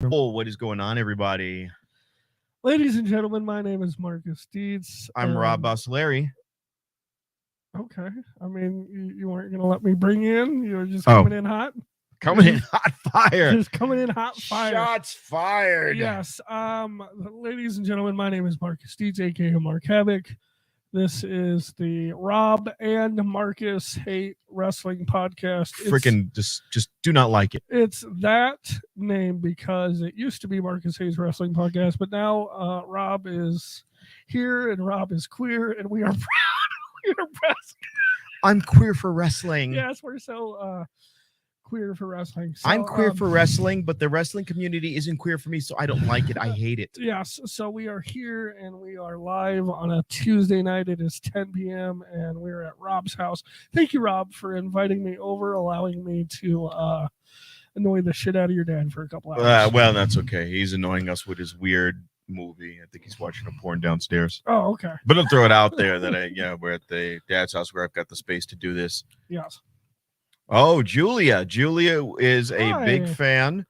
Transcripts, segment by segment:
Oh, what is going on, everybody? Ladies and gentlemen, my name is Markus Deeds. I'm Rob Larry. Okay. I mean, you weren't going to let me bring you in. You were just Oh. coming in hot. Coming in hot fire. Just coming in hot fire. Shots fired. Yes. Ladies and gentlemen, my name is Markus Deeds, aka Mark Havoc. This is the Rob and Marcus Hate Wrestling Podcast. Freaking just do not like it. It's that name because it used to be Marcus Hayes Wrestling Podcast, but now Rob is here and Rob is queer, and we are proud. We are proud. I'm queer for wrestling. Yes, we're so queer for wrestling. So, I'm queer for wrestling, but the wrestling community isn't queer for me, so I don't like it. I hate it. Yes, so we are here and we are live on a Tuesday night. It is 10 p.m. and we're at Rob's house. Thank you, Rob, for inviting me over, allowing me to annoy the shit out of your dad for a couple hours. Well, that's okay. He's annoying us with his weird movie. I think he's watching a porn downstairs. Oh, okay. But I'll throw it out there that we're at the dad's house where I've got the space to do this. Yes. Oh, Julia. Julia is a big fan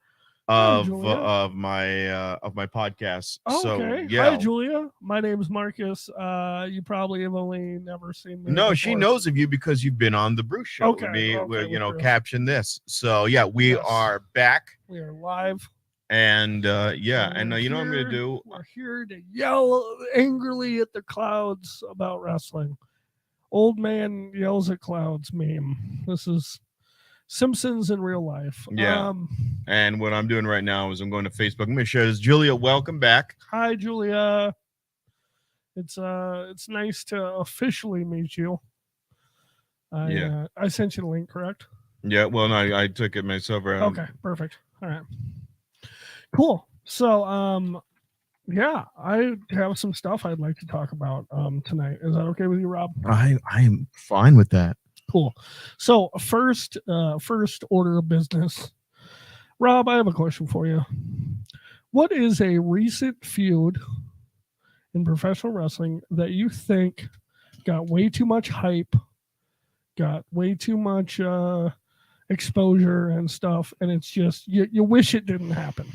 of my podcast. Oh, so okay. yeah. Hi, Julia. My name is Marcus. You probably have only never seen me. No, before. she knows of you because you've been on the Bruce show. Okay. Caption this. So yeah, we are back. We are live. And you know what I'm gonna do? We're here to yell angrily at the clouds about wrestling. Old man yells at clouds meme. This is Simpsons in real life. Yeah. And what I'm doing right now is I'm going to Facebook. I'm going to share this. Julia, welcome back. Hi, Julia. It's nice to officially meet you. I sent you the link, correct? Yeah. Well, no, I took it myself. Okay, perfect. All right. Cool. So, yeah, I have some stuff I'd like to talk about tonight. Is that okay with you, Rob? I'm fine with that. Cool. So first order of business. Rob, I have a question for you. What is a recent feud in professional wrestling that you think got way too much hype, got way too much exposure and stuff, and it's just you wish it didn't happen?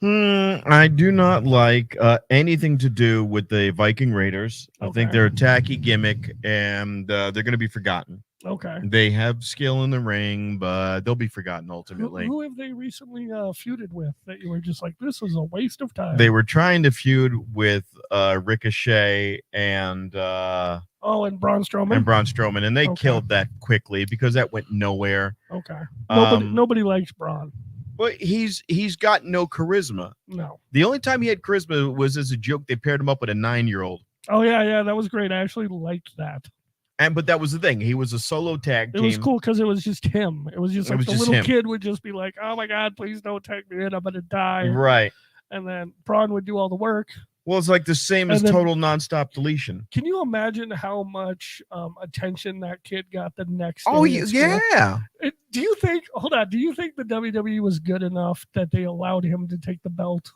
I do not like anything to do with the Viking Raiders. Okay. I think they're a tacky gimmick, and they're going to be forgotten. Okay. They have skill in the ring, but they'll be forgotten ultimately. Who have they recently feuded with that you were just like, this was a waste of time? They were trying to feud with Ricochet and and Braun Strowman. And they killed that quickly because that went nowhere. Okay. Nobody likes Braun. But he's got no charisma. No. The only time he had charisma was as a joke. They paired him up with a 9-year-old. Oh yeah, that was great. I actually liked that. But that was the thing. He was a solo tag team. It was cool because it was just him. It was just like the little kid would just be like, "Oh my God, please don't tag me in. I'm gonna die." Right. And then Braun would do all the work. Well, it's like the same as total nonstop deletion. Can you imagine how much attention that kid got the next day? Oh, yeah. Do you think the WWE was good enough that they allowed him to take the belt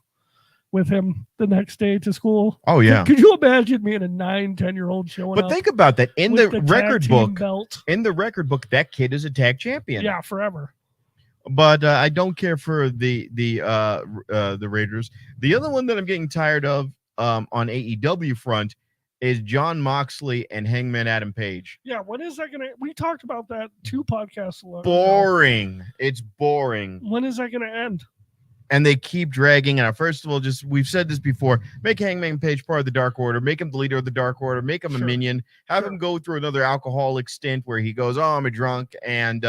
with him the next day to school? Oh, yeah. Could you imagine being a 9-10-year-old showing up? But think about that. In the record book, belt? In the record book, that kid is a tag champion. Yeah, forever. But I don't care for the Raiders. The other one that I'm getting tired of on AEW front is John Moxley and Hangman Adam Page. Yeah, when is that gonna? We talked about that 2 podcasts ago. Boring. It's boring. When is that gonna end? And they keep dragging. And first of all, we've said this before. Make Hangman Page part of the Dark Order. Make him the leader of the Dark Order. Make him a minion. Have him go through another alcoholic stint where he goes, "Oh, I'm a drunk, and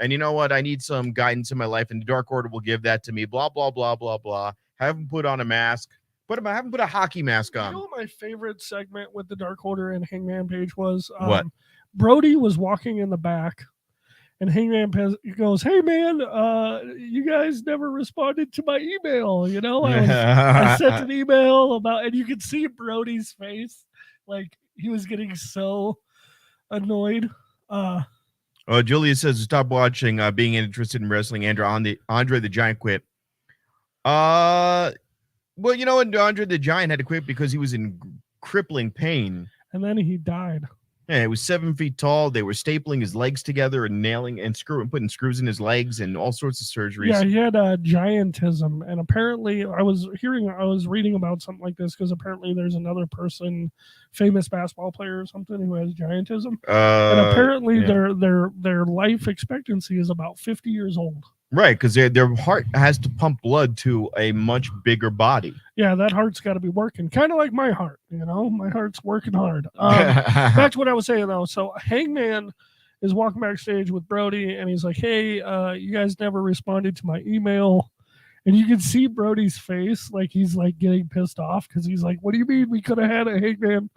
you know what? I need some guidance in my life, and the Dark Order will give that to me." Blah blah blah blah blah. Have him put on a mask. Have him put a hockey mask on. You know what my favorite segment with the Dark Order and Hangman Page was? What? Brody was walking in the back, and Hangman goes, "Hey man, you guys never responded to my email. You know, I sent an email about," and you could see Brody's face, like he was getting so annoyed. Julia says, "Stop watching. Being interested in wrestling." Andre the Giant quit. Well, you know what? Andre the Giant had to quit because he was in crippling pain. And then he died. Yeah, he was 7 feet tall. They were stapling his legs together and nailing and putting screws in his legs and all sorts of surgeries. Yeah, he had giantism, and apparently, I was reading about something like this because apparently there's another person, famous basketball player or something, who has giantism, and apparently their life expectancy is about 50 years old. Right, because their heart has to pump blood to a much bigger body. Yeah, that heart's got to be working, kind of like my heart. My heart's working hard. Back to what I was saying though. So Hangman is walking backstage with Brody, and he's like, "Hey, you guys never responded to my email." And you can see Brody's face, like he's like getting pissed off because he's like, "What do you mean we could have had a Hangman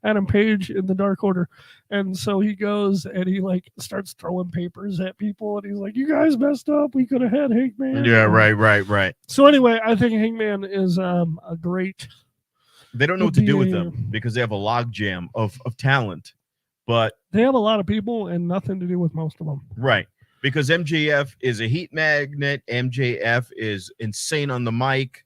Adam Page in the Dark Order?" And so he goes and he like starts throwing papers at people, and he's like, "You guys messed up. We could have had Hangman." Yeah, right. So anyway, I think Hangman is a great. They don't know what to do with them because they have a logjam of talent, but they have a lot of people and nothing to do with most of them. Right. Because MJF is a heat magnet. MJF is insane on the mic.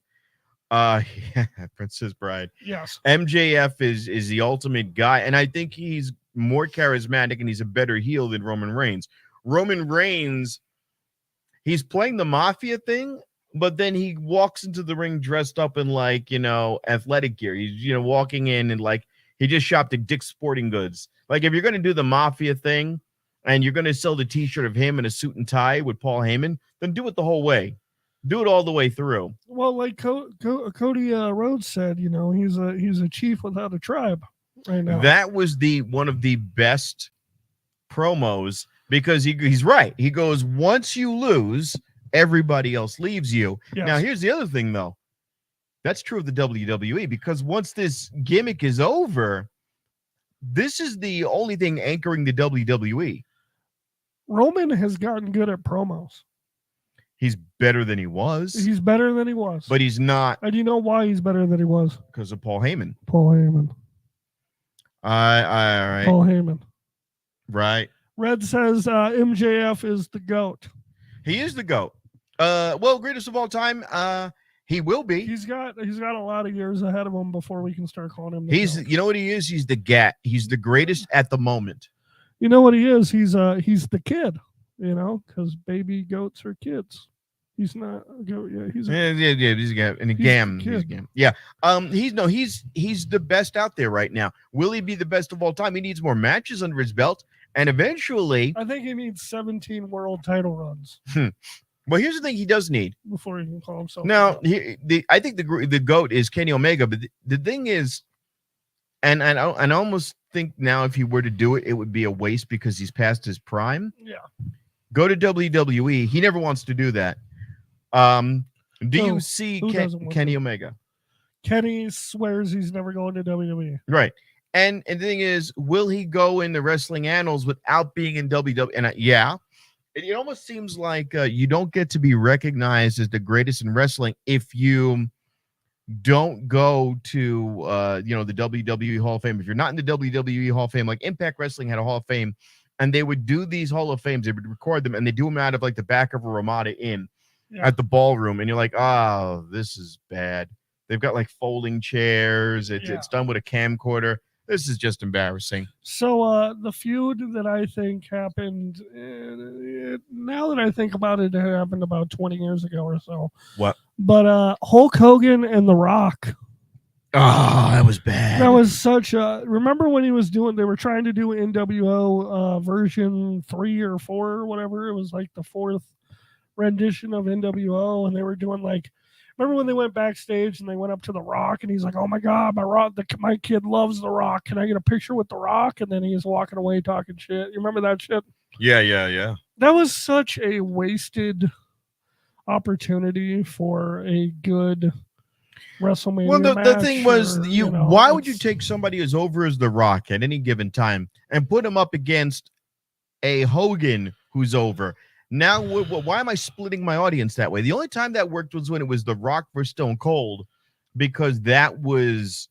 Princess Bride. Yes. MJF is the ultimate guy, and I think he's more charismatic and he's a better heel than Roman Reigns. Roman Reigns, he's playing the mafia thing, but then he walks into the ring dressed up in athletic gear. He's walking in and like he just shopped at Dick's Sporting Goods. Like if you're going to do the mafia thing and you're going to sell the t-shirt of him in a suit and tie with Paul Heyman, then do it the whole way. Do it all the way through. Well, like Cody Rhodes said, he's a chief without a tribe right now. That was one of the best promos because he's right. He goes, once you lose, everybody else leaves you. Yes. Now, here's the other thing, though. That's true of the WWE because once this gimmick is over, this is the only thing anchoring the WWE. Roman has gotten good at promos. He's better than he was. He's better than he was. But he's not. And you know why he's better than he was? Because of Paul Heyman. All right. Paul Heyman. Right. Red says MJF is the GOAT. He is the GOAT. Well, greatest of all time. He will be. He's got a lot of years ahead of him before we can start calling him. GOAT. You know what he is? He's the GAT. He's the greatest at the moment. You know what he is? He's the kid. Because baby goats are kids. He's not a goat. Yeah, he's a guy. And he's a gam. Yeah. He's the best out there right now. Will he be the best of all time? He needs more matches under his belt, and eventually, I think he needs 17 world title runs. Well, here's the thing: he does need before he can call himself. Now, I think the GOAT is Kenny Omega, but the thing is, and I almost think now if he were to do it, it would be a waste because he's past his prime. Yeah. Go to WWE. He never wants to do that. Do you see Kenny Omega? Kenny swears he's never going to WWE. Right. And the thing is, will he go in the wrestling annals without being in WWE? And yeah, it almost seems like you don't get to be recognized as the greatest in wrestling if you don't go to the WWE Hall of Fame. If you're not in the WWE Hall of Fame, like Impact Wrestling had a Hall of Fame, and they would do these Hall of Fames, they would record them, and they do them out of like the back of a Ramada Inn at the ballroom, and you're like, oh, this is bad. They've got like folding chairs. It's done with a camcorder. This is just embarrassing. So the feud that I think happened, now that I think about it, it happened about 20 years ago or so. What? But Hulk Hogan and The Rock. Oh, that was bad. That was such a... Remember when they were trying to do NWO version 3 or 4 or whatever? It was like the 4th rendition of NWO, and they were doing like... Remember when they went backstage and they went up to The Rock and he's like, oh my God, my kid loves The Rock. Can I get a picture with The Rock? And then he's walking away talking shit. You remember that shit? Yeah. That was such a wasted opportunity for a good WrestleMania. Well, the match thing was, why would you take somebody as over as The Rock at any given time and put him up against a Hogan who's over? Now, why am I splitting my audience that way? The only time that worked was when it was The Rock versus Stone Cold, because that was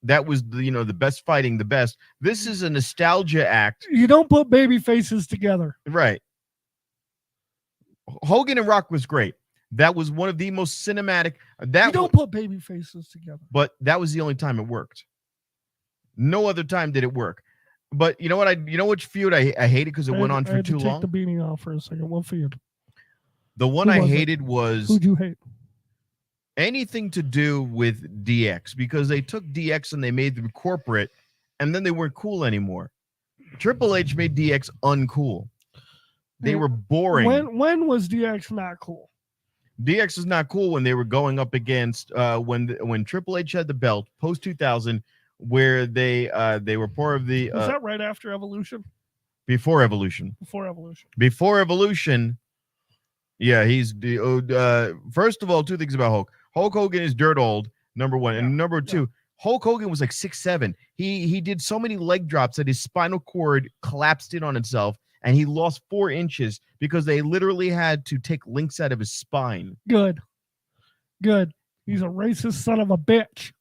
the best fighting the best. This is a nostalgia act. You don't put baby faces together, right? Hogan and Rock was great. That was one of the most cinematic. You don't put baby faces together. But that was the only time it worked. No other time did it work. But you know what? You know which feud I hated because it went on I for had to too take long. the beanie off for a second. What feud? The one Who I was it? hated was Who'd you hate? anything to do with DX because they took DX and they made them corporate, and then they weren't cool anymore. Triple H made DX uncool. They were boring. When was DX not cool? DX is not cool when they were going up against when Triple H had the belt post 2000, where they were part of the Was that right after Evolution? before Evolution. Before Evolution. Before Evolution, yeah, he's first of all, two things about Hulk. Hulk Hogan is dirt old, number one, and number two, Hulk Hogan was like 6'7". He did so many leg drops that his spinal cord collapsed in on itself, and he lost 4 inches because they literally had to take links out of his spine. Good. He's a racist son of a bitch.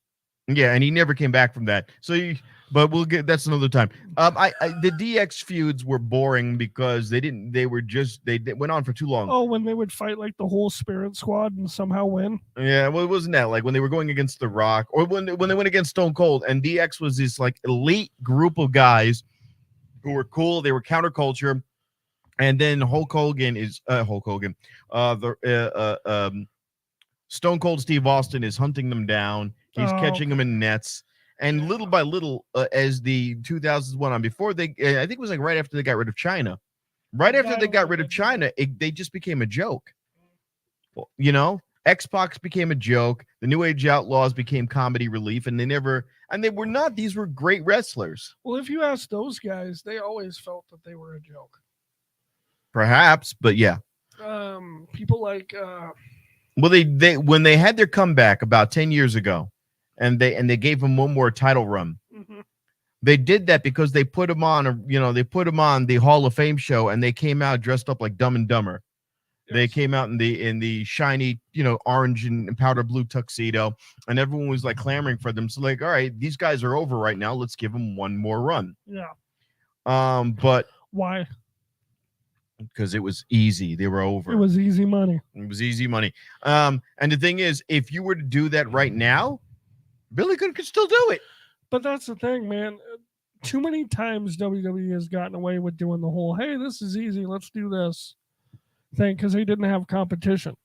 Yeah, and he never came back from that. So, but we'll get that's another time. The DX feuds were boring because they went on for too long. Oh, when they would fight like the whole Spirit Squad and somehow win. Yeah, well, it wasn't that like when they were going against The Rock or when they went against Stone Cold, and DX was this like elite group of guys who were cool. They were counterculture, and then Hulk Hogan. Stone Cold Steve Austin is hunting them down. He's catching them in nets. And little by little, as the 2000s went on, before I think it was like right after they got rid of China. Right after they got rid of China, they just became a joke. You know, X-Pac became a joke. The New Age Outlaws became comedy relief, and these were great wrestlers. Well, if you ask those guys, they always felt that they were a joke. Perhaps, but yeah. People like... Well, they when they had their comeback about 10 years ago, and they gave him one more title run. Mm-hmm. They did that because they put him on the Hall of Fame show, and they came out dressed up like Dumb and Dumber. Yes. They came out in the shiny, orange and powder blue tuxedo, and everyone was like clamoring for them. So like, all right, these guys are over right now. Let's give them one more run. Yeah. But why? Because it was easy. They were over. It was easy money. And the thing is, if you were to do that right now, Billy Gunn could still do it. But that's the thing, man. Too many times WWE has gotten away with doing the whole, hey, this is easy, let's do this thing, because they didn't have competition.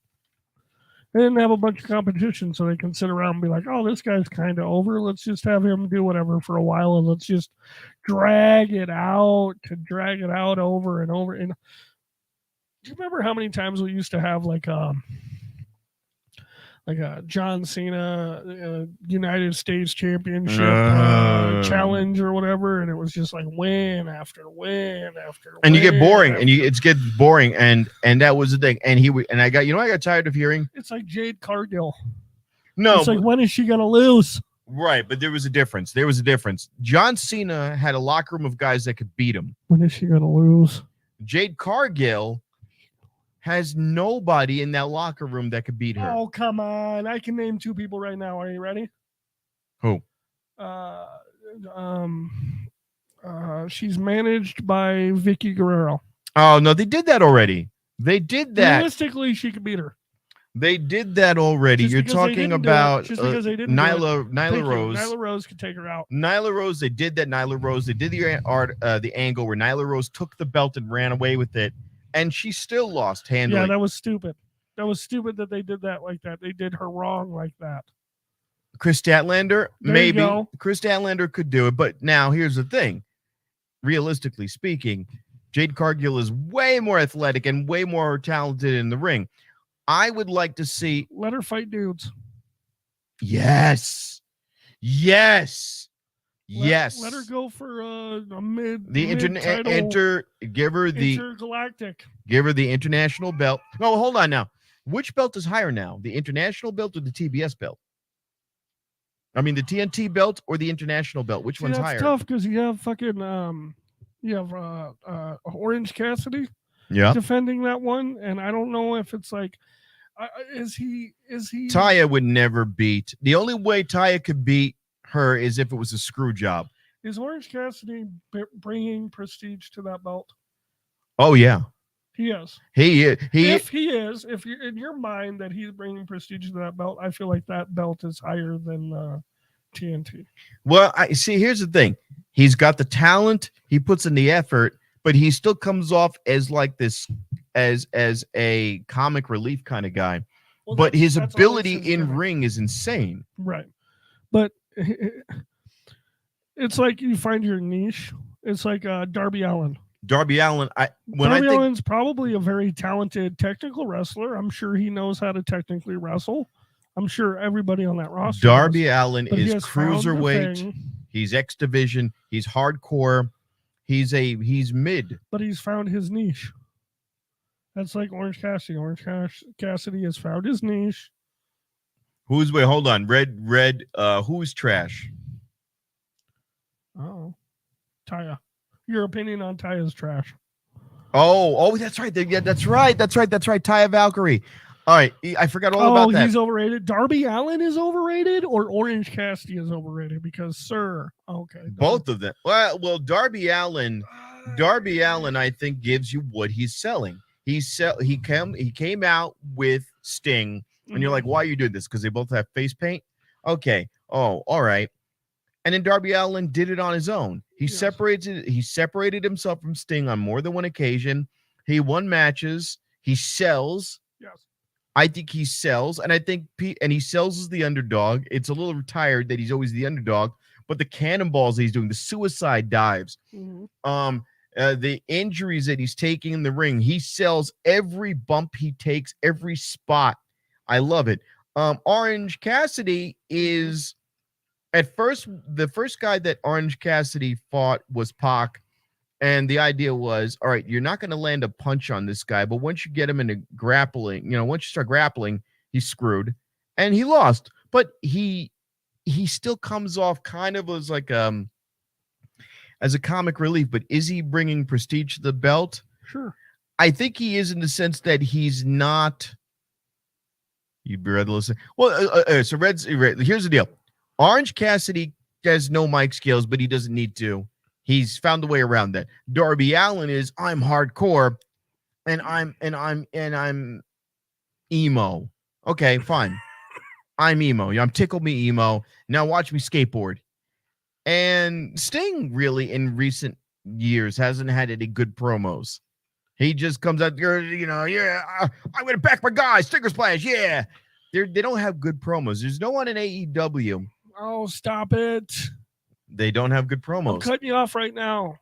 They didn't have a bunch of competition, so they can sit around and be like, oh, this guy's kind of over. Let's just have him do whatever for a while, and let's just drag it out over and over. And do you remember how many times we used to have like a John Cena United States Championship challenge or whatever, and it was just like win after win after win, and you get boring, and it gets boring, and that was the thing. And I got tired of hearing it's like Jade Cargill. No, it's like when is she gonna lose? Right, but there was a difference. John Cena had a locker room of guys that could beat him. When is she gonna lose? Jade Cargill has nobody in that locker room that could beat her. Oh, come on. I can name 2 people right now. Are you ready? Who? She's managed by Vicky Guerrero. Oh, no, they did that already. They did that. Realistically, she could beat her. They did that already. You're talking about Nyla Rose. Nyla Rose could take her out. Nyla Rose, they did that. Nyla Rose, they did the angle where Nyla Rose took the belt and ran away with it. And she still lost handling. Yeah, that was stupid. That was stupid that they did that like that. They did her wrong like that. Chris Statlander, maybe. Chris Statlander could do it. But now here's the thing. Realistically speaking, Jade Cargill is way more athletic and way more talented in the ring. I would like to see. Let her fight dudes. Yes. Let her go for a mid. Give her the intergalactic. Give her the international belt. Oh, hold on now. Which belt is higher now? The international belt or the TBS belt? I mean, the TNT belt or the international belt? Which one's higher? That's tough because you have fucking Orange Cassidy. Yeah. Defending that one, and I don't know if it's like, is he? Taya would never beat. The only way Taya could beat her is if it was a screw job. Is Orange Cassidy bringing prestige to that belt? Oh yeah, he is. If you're in your mind that he's bringing prestige to that belt, I feel like that belt is higher than TNT. Well, I see. Here's the thing: he's got the talent, he puts in the effort, but he still comes off as like this, as a comic relief kind of guy. Well, but his that's ability always his in gimmick. ring is insane. Right. But it's like you find your niche. It's like Darby Allin. Darby Allin, Darby Allin's probably a very talented technical wrestler. I'm sure he knows how to technically wrestle. I'm sure everybody on that roster. Darby does. Allin But he is has found the cruiserweight. thing. He's X Division. He's hardcore. He's mid. But he's found his niche. That's like Orange Cassidy. Cassidy has found his niche. Hold on. Red, who's trash? Oh. Taya. Your opinion on Taya is trash. Oh, that's right. Yeah, that's right. Taya Valkyrie. All right. I forgot all about that. Oh, he's overrated. Darby Allin is overrated, or Orange Cassidy is overrated? Because, sir. Okay. Both of them. Well, Darby Allin, I think, gives you what he's selling. He came out with Sting, and you're like, why are you doing this? Because they both have face paint? Okay. Oh, all right. And then Darby Allin did it on his own. He separated himself from Sting on more than one occasion. He won matches. He sells. Yes. I think he sells, and I think he sells as the underdog. It's a little retired that he's always the underdog, but the cannonballs that he's doing, the suicide dives, the injuries that he's taking in the ring, he sells every bump he takes, every spot. I love it. Orange Cassidy is. At first, the first guy that Orange Cassidy fought was Pac, and the idea was, all right, you're not going to land a punch on this guy, but once you get him into grappling, once you start grappling, he's screwed, and he lost. But he still comes off kind of as like as a comic relief. But is he bringing prestige to the belt? Sure. I think he is in the sense that he's not. You'd be rather listen. Well, so here's the deal. Orange Cassidy has no mic skills, but he doesn't need to. He's found a way around that. Darby Allin is I'm hardcore, and I'm emo. Okay, fine. I'm emo. I'm tickle me emo. Now watch me skateboard. And Sting really in recent years hasn't had any good promos. He just comes out there, I'm gonna back my guys, Stinger Splash, yeah. They don't have good promos. There's no one in AEW. Oh, stop it. They don't have good promos. I'm cutting you off right now.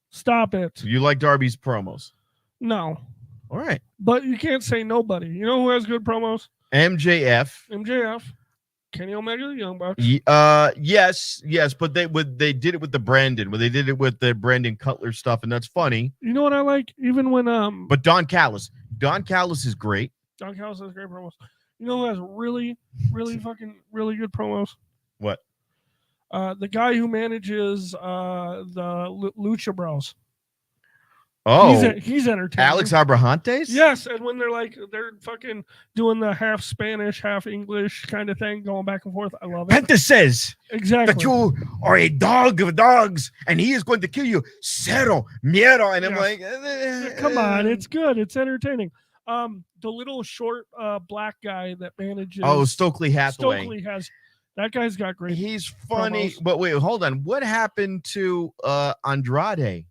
Stop it. You like Darby's promos? No. All right. But you can't say nobody. You know who has good promos? MJF. Kenny Omega, the Young Bucks. Yes, but they did it with the Brandon, they did it with the Brandon Cutler stuff, and that's funny. You know what I like? Even when But Don Callis is great. Don Callis has great promos. You know who has really, really fucking really good promos? What? The guy who manages the Lucha Bros. Oh, he's entertaining. Alex Abrahantes? Yes, and when they're fucking doing the half Spanish, half English kind of thing, going back and forth, I love it. Penta says exactly that you are a dog of dogs, and he is going to kill you. Cero miedo, and I'm like, come on, it's good, it's entertaining. The little short black guy that manages. Oh, Stokely Hathaway. That guy's got great. He's funny, promos. but wait, hold on. What happened to Andrade?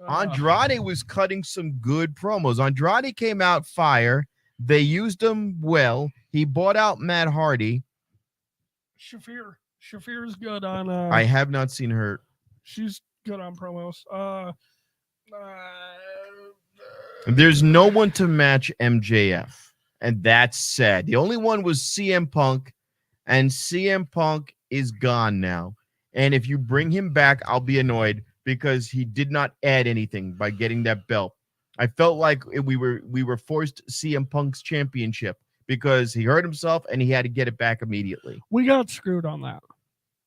Andrade was cutting some good promos. Andrade came out fire. They used him well. He bought out Matt Hardy. Shafir's good on. I have not seen her. She's good on promos. There's no one to match MJF, and that's sad. The only one was CM Punk, and CM Punk is gone now. And if you bring him back, I'll be annoyed because he did not add anything by getting that belt. I felt like we were forced CM Punk's championship because he hurt himself and he had to get it back immediately. We got screwed on that.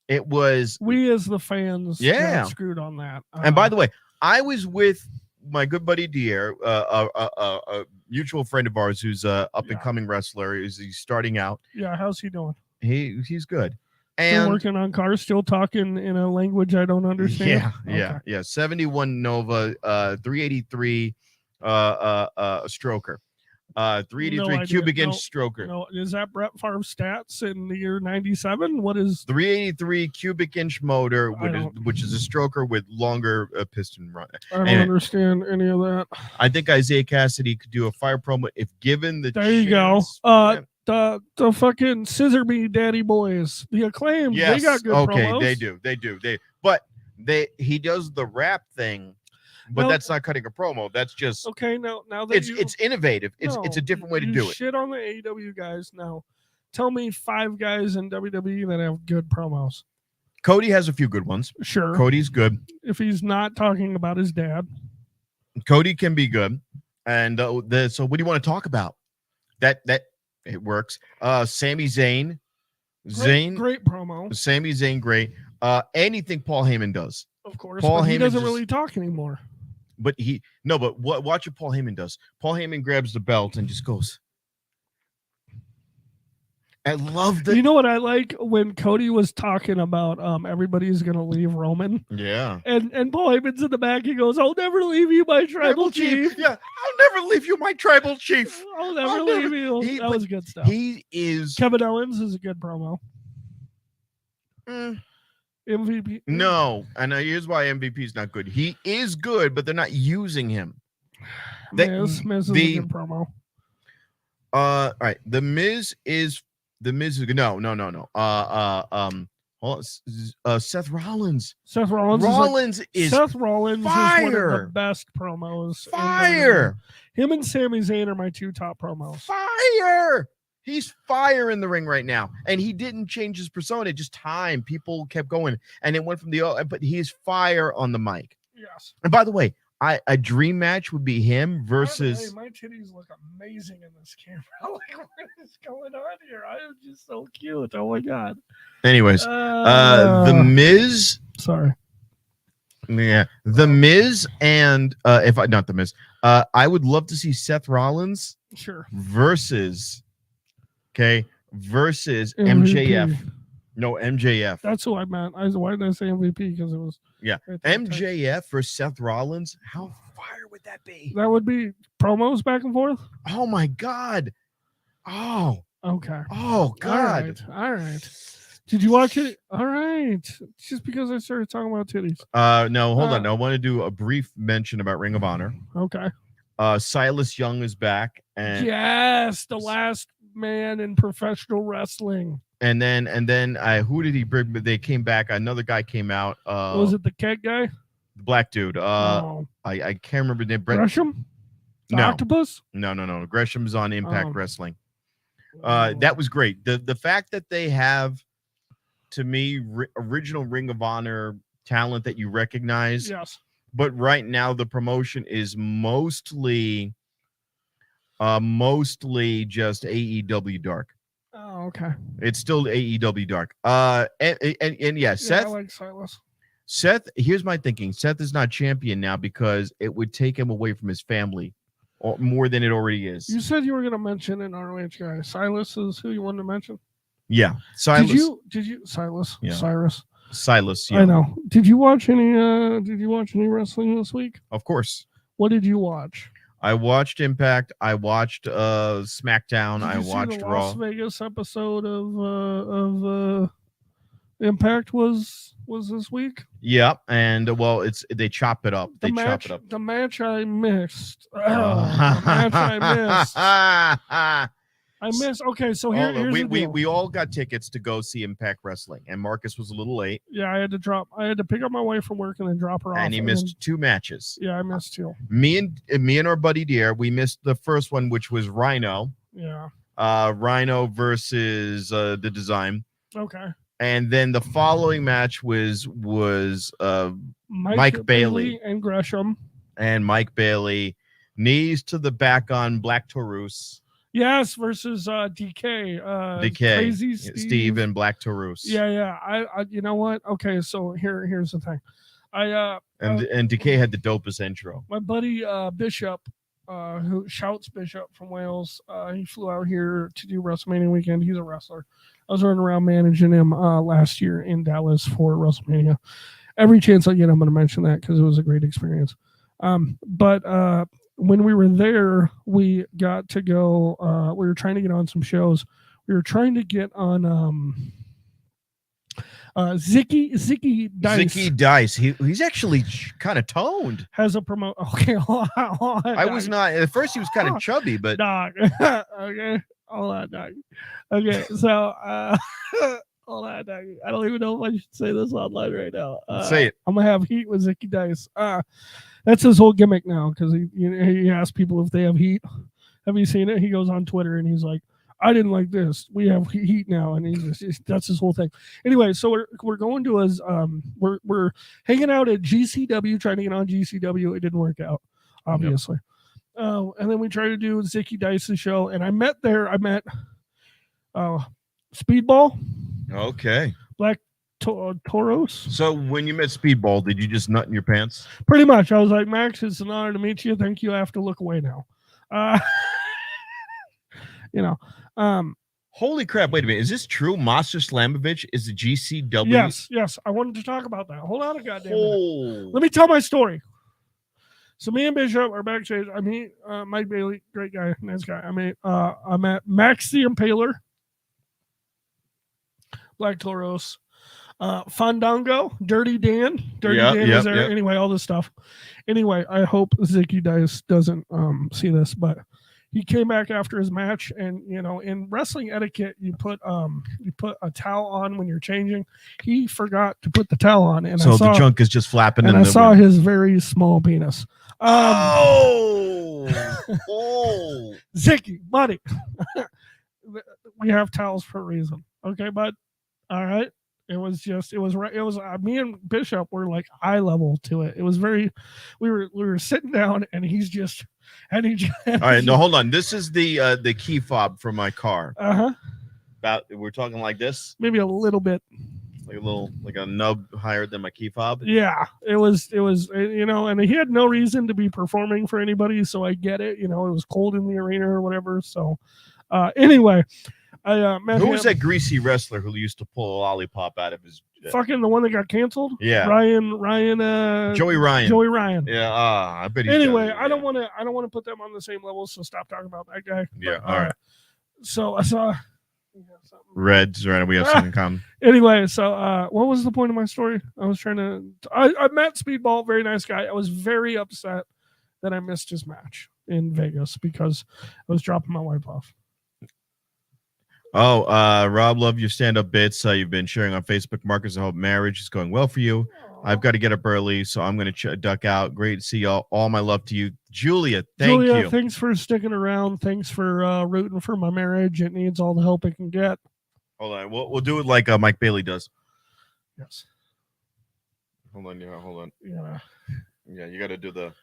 It was we as the fans got screwed on that. And by the way, I was with my good buddy Dier, a mutual friend of ours who's a up and coming wrestler. He's starting out. Yeah, how's he doing? He's good. And still working on cars, still talking in a language I don't understand. Yeah. 71 Nova, 383 stroker. 383 idea. cubic inch No, stroker. No, is that Brett Favre's stats in the year 97? What is 383 cubic inch motor, don't- which is a stroker with longer piston run. I don't And understand any of that. I think Isaiah Cassidy could do a fire promo if given the There you go. chance. The fucking Scissor Bee Daddy Boys, the Acclaimed, Yes. they got good Okay, promos. they do. But he does the rap thing, but No. that's not cutting a promo. That's just Okay, now that it's innovative. It's a different way to do it. Shit on the AEW guys now. Tell me 5 guys in WWE that have good promos. Cody has a few good ones. Sure. Cody's good. If he's not talking about his dad. Cody can be good. And so what do you want to talk about? That it works. Sami Zayn. Great promo. Sami Zayn, great. Anything Paul Heyman does. Of course. Paul but he Heyman doesn't just- really talk anymore. But watch what Paul Heyman does. Paul Heyman grabs the belt and just goes. I love that. You know what I like when Cody was talking about everybody's gonna leave Roman, Yeah. and Paul Heyman's in the back. He goes, "I'll never leave you, my tribal chief. Yeah, I'll never leave you, my tribal chief. I'll never I'll leave never-" you." That was good stuff. He is Kevin Owens is a good promo. MVP. no, and here's why MVP is not good. He is good, but they're not using him. Miz is a good promo. All right. The Miz is good. No. Hold on. Seth Rollins. Seth Rollins. Seth Rollins fire. is one of the best promos. Fire. Him and Sami Zayn are my 2 top promos. Fire. He's fire in the ring right now, and he didn't change his persona. Just time. People kept going, and it went from but he's fire on the mic. Yes. And by the way, a dream match would be him versus. Hey, my titties look amazing in this camera. Like, what is going on here? I am just so cute. Oh my god. Anyways, the Miz. Sorry. Yeah, the Miz and not the Miz, I would love to see Seth Rollins versus MVP. MJF. No, MJF. That's who I meant. Why did I say MVP? Because it was MJF versus Seth Rollins. How fire would that be? That would be promos back and forth. Oh my god. Oh. Okay. Oh god. All right. Did you watch it? All right. Just because I started talking about titties. No, hold on. I want to do a brief mention about Ring of Honor. Okay. Silas Young is back, and yes, the last man in professional wrestling. And then who did he bring? They came back. Another guy came out. Was it the keg guy? The black dude. I can't remember the name. Gresham? No. Octopus? No. Gresham's on Impact Wrestling. That was great. The fact that they have, to me, original Ring of Honor talent that you recognize. Yes. But right now the promotion is mostly just AEW Dark. Oh, okay. It's still AEW Dark. And yeah, Seth. I like Silas. Seth, here's my thinking. Seth is not champion now because it would take him away from his family more than it already is. You said you were going to mention an ROH guy. Silas is who you wanted to mention? Yeah. Silas. Did you Silas? Yeah. Silas, yeah. I know. Did you watch any wrestling this week? Of course. What did you watch? I watched Impact. I watched SmackDown. I watched the Raw. Las Vegas episode of Impact was this week. Yep, and they chop it up. Chop it up. The match I missed. The match I missed. I missed. Okay, so here's the deal. We all got tickets to go see Impact Wrestling, and Marcus was a little late. Yeah, I had to pick up my wife from work and then drop her off. And he missed 2 matches. Yeah, I missed 2. Me and our buddy Deer, we missed the first one, which was Rhino. Yeah. Rhino versus the Design. Okay. And then the following match was Mike Bailey and Gresham. And Mike Bailey, knees to the back on Black Taurus. Yes, versus DK. DK, Crazy Steve and Black Taurus. Yeah. I you know what? Okay, so here's the thing. And DK had the dopest intro. My buddy Bishop, who shouts Bishop from Wales, he flew out here to do WrestleMania weekend. He's a wrestler. I was running around managing him last year in Dallas for WrestleMania. Every chance I get, I'm going to mention that because it was a great experience. But when we were there, we got to go. We were trying to get on some shows. We were trying to get on Zicky Dice. Zicky Dice. He's actually kind of toned. Has a promote. Okay, hold on, I was not at first. He was kind of chubby, but dog. Okay, hold on, dog. Okay, so hold on, dog. I don't even know if I should say this online right now. Say it. I'm gonna have heat with Zicky Dice. That's his whole gimmick now because he asks people if they have heat. Have you seen it? He goes on Twitter and he's like, I didn't like this. We have heat now, and that's his whole thing. Anyway, so we're going to his we're hanging out at GCW, trying to get on GCW. It didn't work out, obviously. Yep. And then we tried to do Zicky Dice's show, and I met Speedball. Okay. Black Toros. So when you met Speedball, did you just nut in your pants? Pretty much. I was like, Max, it's an honor to meet you. Thank you. I have to look away now. Holy crap! Wait a minute. Is this true? Master Slamovich is the GCW. Yes. I wanted to talk about that. Hold on a goddamn minute. Let me tell my story. So me and Bishop are backstage. I meet Mike Bailey, great guy, nice guy. I met Max the Impaler, Black Toros, Fandango, Dirty Dan. Dan was there. Anyway, all this stuff. Anyway, I hope Zicky Dice doesn't see this, but he came back after his match, and in wrestling etiquette, you put a towel on when you're changing. He forgot to put the towel on, and so the junk is just flapping. And I saw his very small penis. Zicky, buddy, we have towels for a reason, okay, bud? All right. It was me and Bishop were like eye level to it. It was we were sitting down, and he just. All right, no, hold on. This is the key fob for my car. Uh-huh. We're talking like this? Maybe a little bit. Like a nub higher than my key fob? Yeah, it was, and he had no reason to be performing for anybody, so I get it. It was cold in the arena or whatever. So anyway, I met Who was that greasy wrestler who used to pull a lollipop out of his fucking the one that got canceled? Yeah. Joey Ryan. Yeah, I bet he's anyway, I don't want to put them on the same level, so stop talking about that guy. Yeah, all right. So I saw Reds, right? We have something in common. Anyway, so what was the point of my story? I was trying to I met Speedball, very nice guy. I was very upset that I missed his match in Vegas because I was dropping my wife off. Oh, Rob, love your stand-up bits. You've been sharing on Facebook. Markus, I hope marriage is going well for you. I've got to get up early, so I'm going to duck out. Great to see y'all. All my love to you. Julia, thank you. Thanks for sticking around. Thanks for rooting for my marriage. It needs all the help it can get. Hold on. We'll do it like Mike Bailey does. Yes. Hold on. Yeah. Yeah, you got to do the...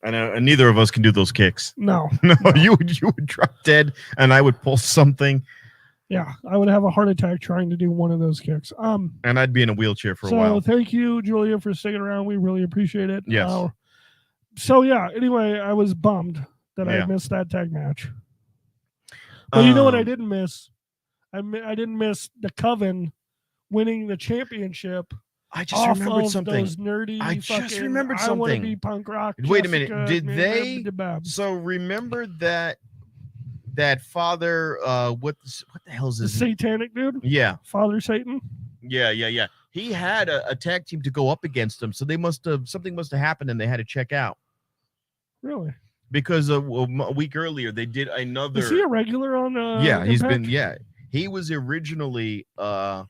And neither of us can do those kicks. No. You would drop dead, and I would pull something. Yeah, I would have a heart attack trying to do one of those kicks. And I'd be in a wheelchair for a while. So thank you, Julia, for sticking around. We really appreciate it. Yes. Anyway, I was bummed that I missed that tag match. But you know what I didn't miss? I didn't miss the Coven winning the championship. I just remembered something. I want to be punk rock. Wait a minute. Did they? So remember that father, what the hell is this? The satanic dude? Yeah. Father Satan? Yeah. He had a tag team to go up against him, so something must have happened and they had to check out. Really? Because a week earlier they did another. Is he a regular on Yeah, he's been He was originally I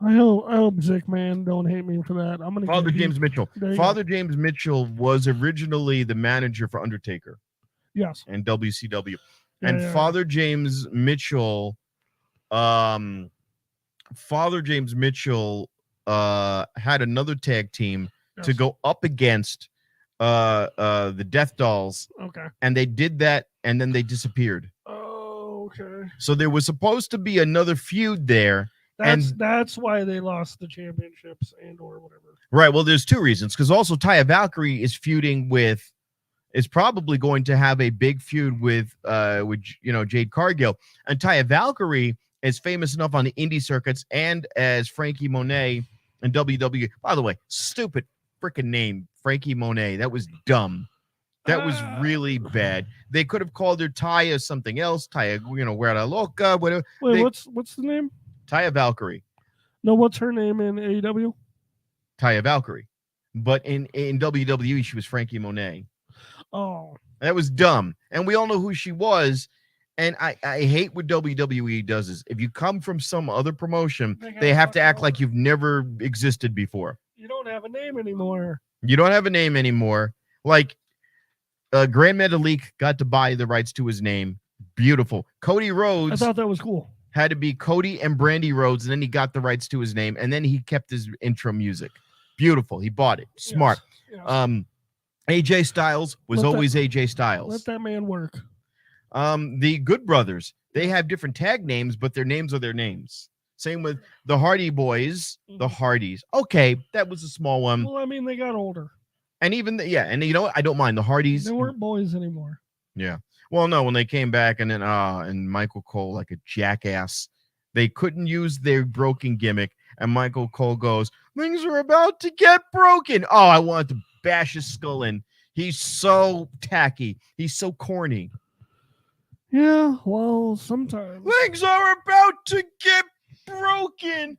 hope Zick man don't hate me for that. I'm gonna Father James Mitchell. Father James Mitchell was originally the manager for Undertaker. Yes. And WCW. Father James Mitchell had another tag team to go up against the Death Dolls. Okay. And they did that and then they disappeared. Oh, okay. So there was supposed to be another feud there. That's why they lost the championships or whatever. Right. Well, there's two reasons. Because also Taya Valkyrie is probably going to have a big feud with Jade Cargill. And Taya Valkyrie is famous enough on the indie circuits and as Frankie Monet in WWE. By the way, stupid freaking name, Frankie Monet. That was dumb. That was really bad. They could have called her Taya something else. Taya, Guerra Loca, whatever. Wait, what's the name? Taya Valkyrie. No, what's her name in AEW? Taya Valkyrie. But in WWE, she was Frankie Monet. Oh. That was dumb. And we all know who she was. And I hate what WWE does is if you come from some other promotion, they have to act like you've never existed before. You don't have a name anymore. You don't have a name anymore. Like Grand Metalik got to buy the rights to his name. Beautiful. Cody Rhodes. I thought that was cool. Had to be Cody and Brandy Rhodes, and then he got the rights to his name, and then he kept his intro music. Beautiful. He bought it. Smart. Yes. AJ Styles was always AJ Styles. Let that man work. The Good Brothers, they have different tag names, but their names are their names. Same with the Hardy Boys, the Hardys. Okay, that was a small one. Well, I mean, they got older. And even, and you know what? I don't mind the Hardys. They weren't boys anymore. Yeah. Well, no, when they came back and then and Michael Cole, like a jackass, they couldn't use their broken gimmick. And Michael Cole goes, things are about to get broken. Oh, I wanted to bash his skull in. He's so tacky. He's so corny. Yeah, well, sometimes. Things are about to get broken.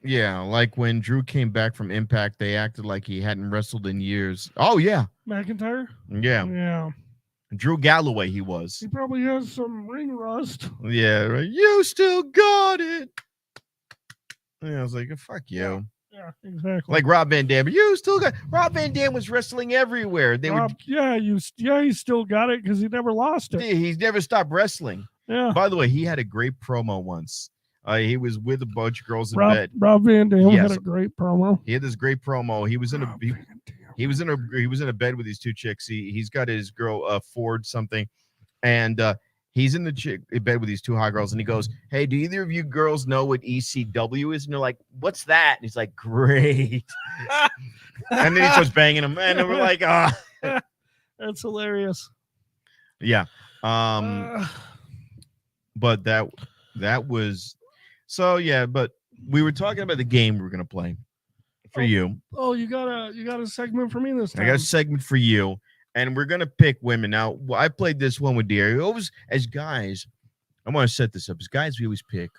Yeah, like when Drew came back from Impact, they acted like he hadn't wrestled in years. Oh, yeah. McIntyre? Yeah. Yeah. Drew Galloway, he was. He probably has some ring rust. Yeah, right. You still got it. Yeah, I was like, fuck you. Yeah, exactly. Like Rob Van Dam. You still got Rob Van Dam was wrestling everywhere. He still got it because he never lost it. He's never stopped wrestling. Yeah. By the way, he had a great promo once. He was with a bunch of girls in bed. Rob Van Dam had a great promo. He had this great promo. He was in a bed with these two chicks. He's got his girl Ford something, and he's in the bed with these two hot girls, and he goes, "Hey, do either of you girls know what ECW is?" And they're like, "What's that?" And he's like, "Great." And then he starts banging them, and we're like, "Ah." That's hilarious. Yeah. But that was so yeah. But we were talking about the game we were gonna play for you. Oh, you got a segment for me this time. I got a segment for you. And we're going to pick women. Now, I played this one with Dear. Always, as guys, I want to set this up. As guys, we always pick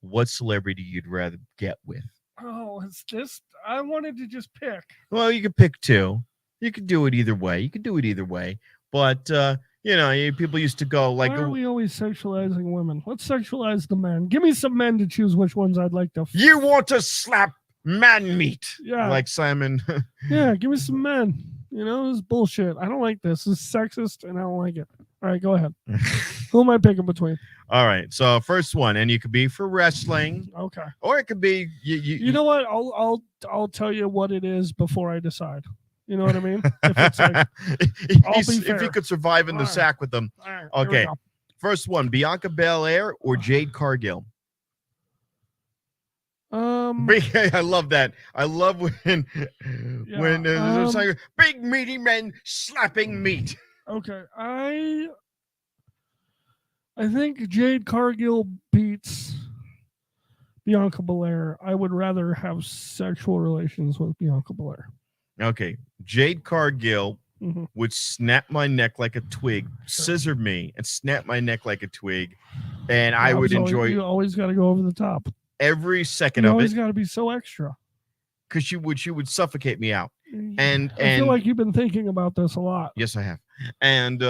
what celebrity you'd rather get with. Oh, it's this. I wanted to just pick. Well, you could pick two. You could do it either way. But, people used to go like. Why are we always sexualizing women? Let's sexualize the men. Give me some men to choose which ones I'd like to. You want to slap man meat. Yeah. Like Simon. Yeah, give me some men. This is bullshit. I don't like this. This is sexist, and I don't like it. All right, go ahead. Who am I picking between? All right, so first one, and you could be for wrestling. Okay. Or it could be you know what? I'll tell you what it is before I decide. You know what I mean? If it's like, if you could survive in the sack with them. All right, okay. First one, Bianca Belair or Jade Cargill? I love that. I love when there's like big meaty men slapping meat. Okay, I think Jade Cargill beats Bianca Belair. I would rather have sexual relations with Bianca Belair. Okay, Jade Cargill would snap my neck like a twig, scissor me, and snap my neck like a twig, and I would enjoy. You always got to go over the top. Every second of it. You always got to be so extra. Because she would suffocate me out. And I feel like you've been thinking about this a lot. Yes, I have. And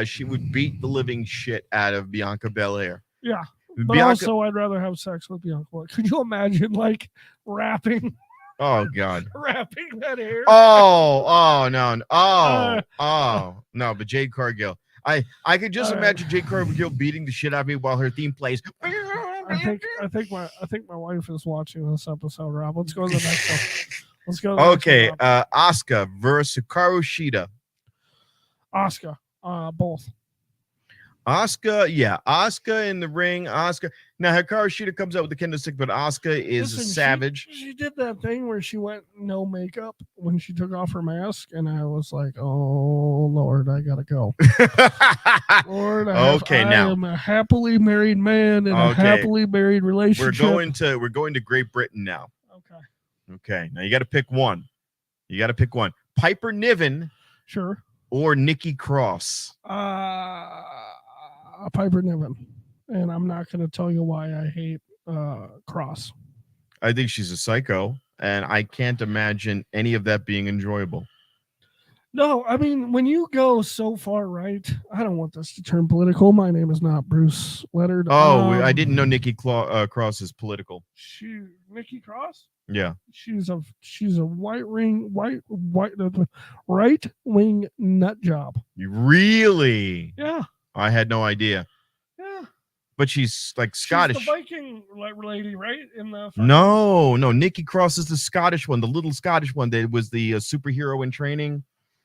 she would beat the living shit out of Bianca Belair. Yeah. But also, I'd rather have sex with Bianca Belair. Could you imagine wrapping? Oh God. Wrapping that hair. Oh no. No, but Jade Cargill. I could just imagine Jade Cargill beating the shit out of me while her theme plays. I think my wife is watching this episode, Rob. Let's go to the next one. Let's go. Okay, Asuka versus Hikaru Shida. Asuka, both. Asuka in the ring. Asuka. Now Hikaru Shida comes out with the kendo stick, but Asuka is a savage. She did that thing where she went no makeup when she took off her mask, and I was like, "Oh Lord, I gotta go." Lord, I am a happily married man in a happily married relationship. We're going to Great Britain now. Okay. Now you got to pick one. Piper Niven, sure, or Nikki Cross. Piper Niven, and I'm not going to tell you why I hate Cross. I think she's a psycho, and I can't imagine any of that being enjoyable. No, I mean, when you go so far right, I don't want this to turn political. My name is not Bruce Leonard. Oh, I didn't know Nikki Cross is political. Nikki Cross? Yeah. She's a right wing nut job. Really? Yeah. I had no idea. Yeah. But she's like Scottish. She's the Viking lady, right? No. Nikki Cross is the Scottish one, the little Scottish one that was the superhero in training.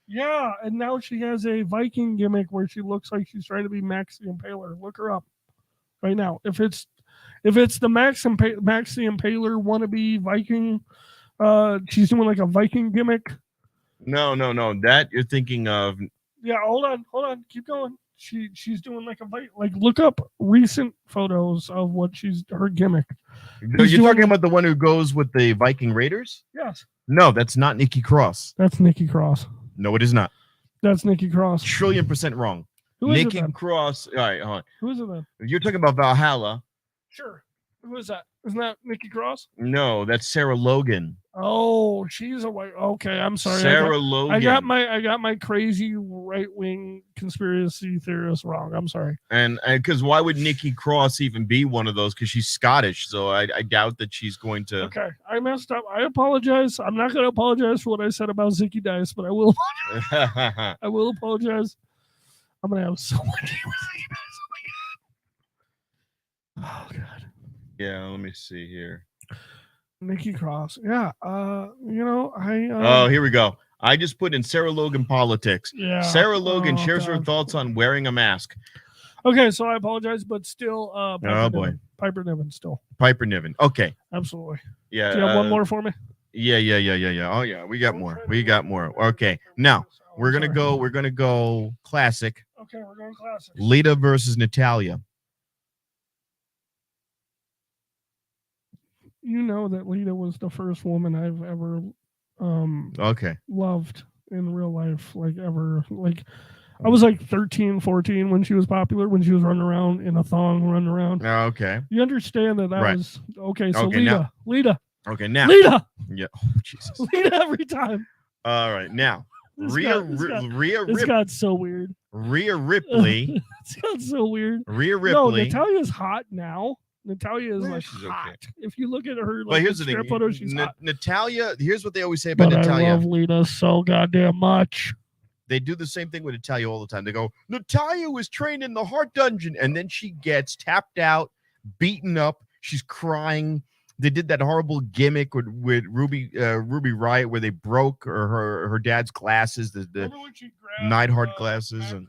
Yeah, and now she has a Viking gimmick where she looks like she's trying to be Maxi Impaler. Look her up right now. If it's the Maxi Impaler wannabe Viking, she's doing like a Viking gimmick. No. That you're thinking of. Yeah, hold on, keep going. She's doing like a look up recent photos of what her gimmick. You're talking about the one who goes with the Viking Raiders? Yes. No, that's not Nikki Cross. That's Nikki Cross. No, it is not. That's Nikki Cross. 1,000,000,000% wrong. Who is Nikki Cross. All right, hold on. Who is it then? You're talking about Valhalla. Sure. Who is that? Isn't that Nikki Cross? No, that's Sarah Logan. Oh, she's a white. Okay, I'm sorry. Sarah Logan. I got my crazy right wing conspiracy theorist wrong. I'm sorry. And because why would Nikki Cross even be one of those? Because she's Scottish, so I doubt that she's going to. Okay, I messed up. I apologize. I'm not going to apologize for what I said about Zicky Dice, but I will. I will apologize. I'm going to have so much with Zicky Dice. Oh God. Yeah, let me see here. Nikki Cross. Yeah. Oh, here we go. I just put in Sarah Logan politics. Yeah. Sarah Logan shares her thoughts on wearing a mask. Okay, so I apologize, but still Piper Niven still. Piper Niven. Okay. Absolutely. Yeah. Do you have one more for me? Yeah. Oh yeah, we got more. Okay. Now we're gonna go classic. Okay, we're going classic. Lita versus Natalya. You know that Lita was the first woman I've ever loved in real life, like ever. Like I was like 13, 14 when she was popular, when she was running around in a thong, running around. Okay. You understand that right. was okay. So okay, Lita. Okay, now. Lita. Yeah. Oh, Jesus. Lita every time. All right, now. Rhea Ripley. This got so weird. Rhea Ripley. It's got so weird. Rhea Ripley. No, Natalya's hot now. Natalya is like hot. Okay. If you look at her, but here's the thing. Photo, she's hot. Natalya. Here's what they always say about Natalya. I love Lita so goddamn much. They do the same thing with Natalya all the time. They go, Natalya was trained in the Heart Dungeon, and then she gets tapped out, beaten up. She's crying. They did that horrible gimmick with Ruby Riott where they broke her dad's glasses, the Neidhart glasses, and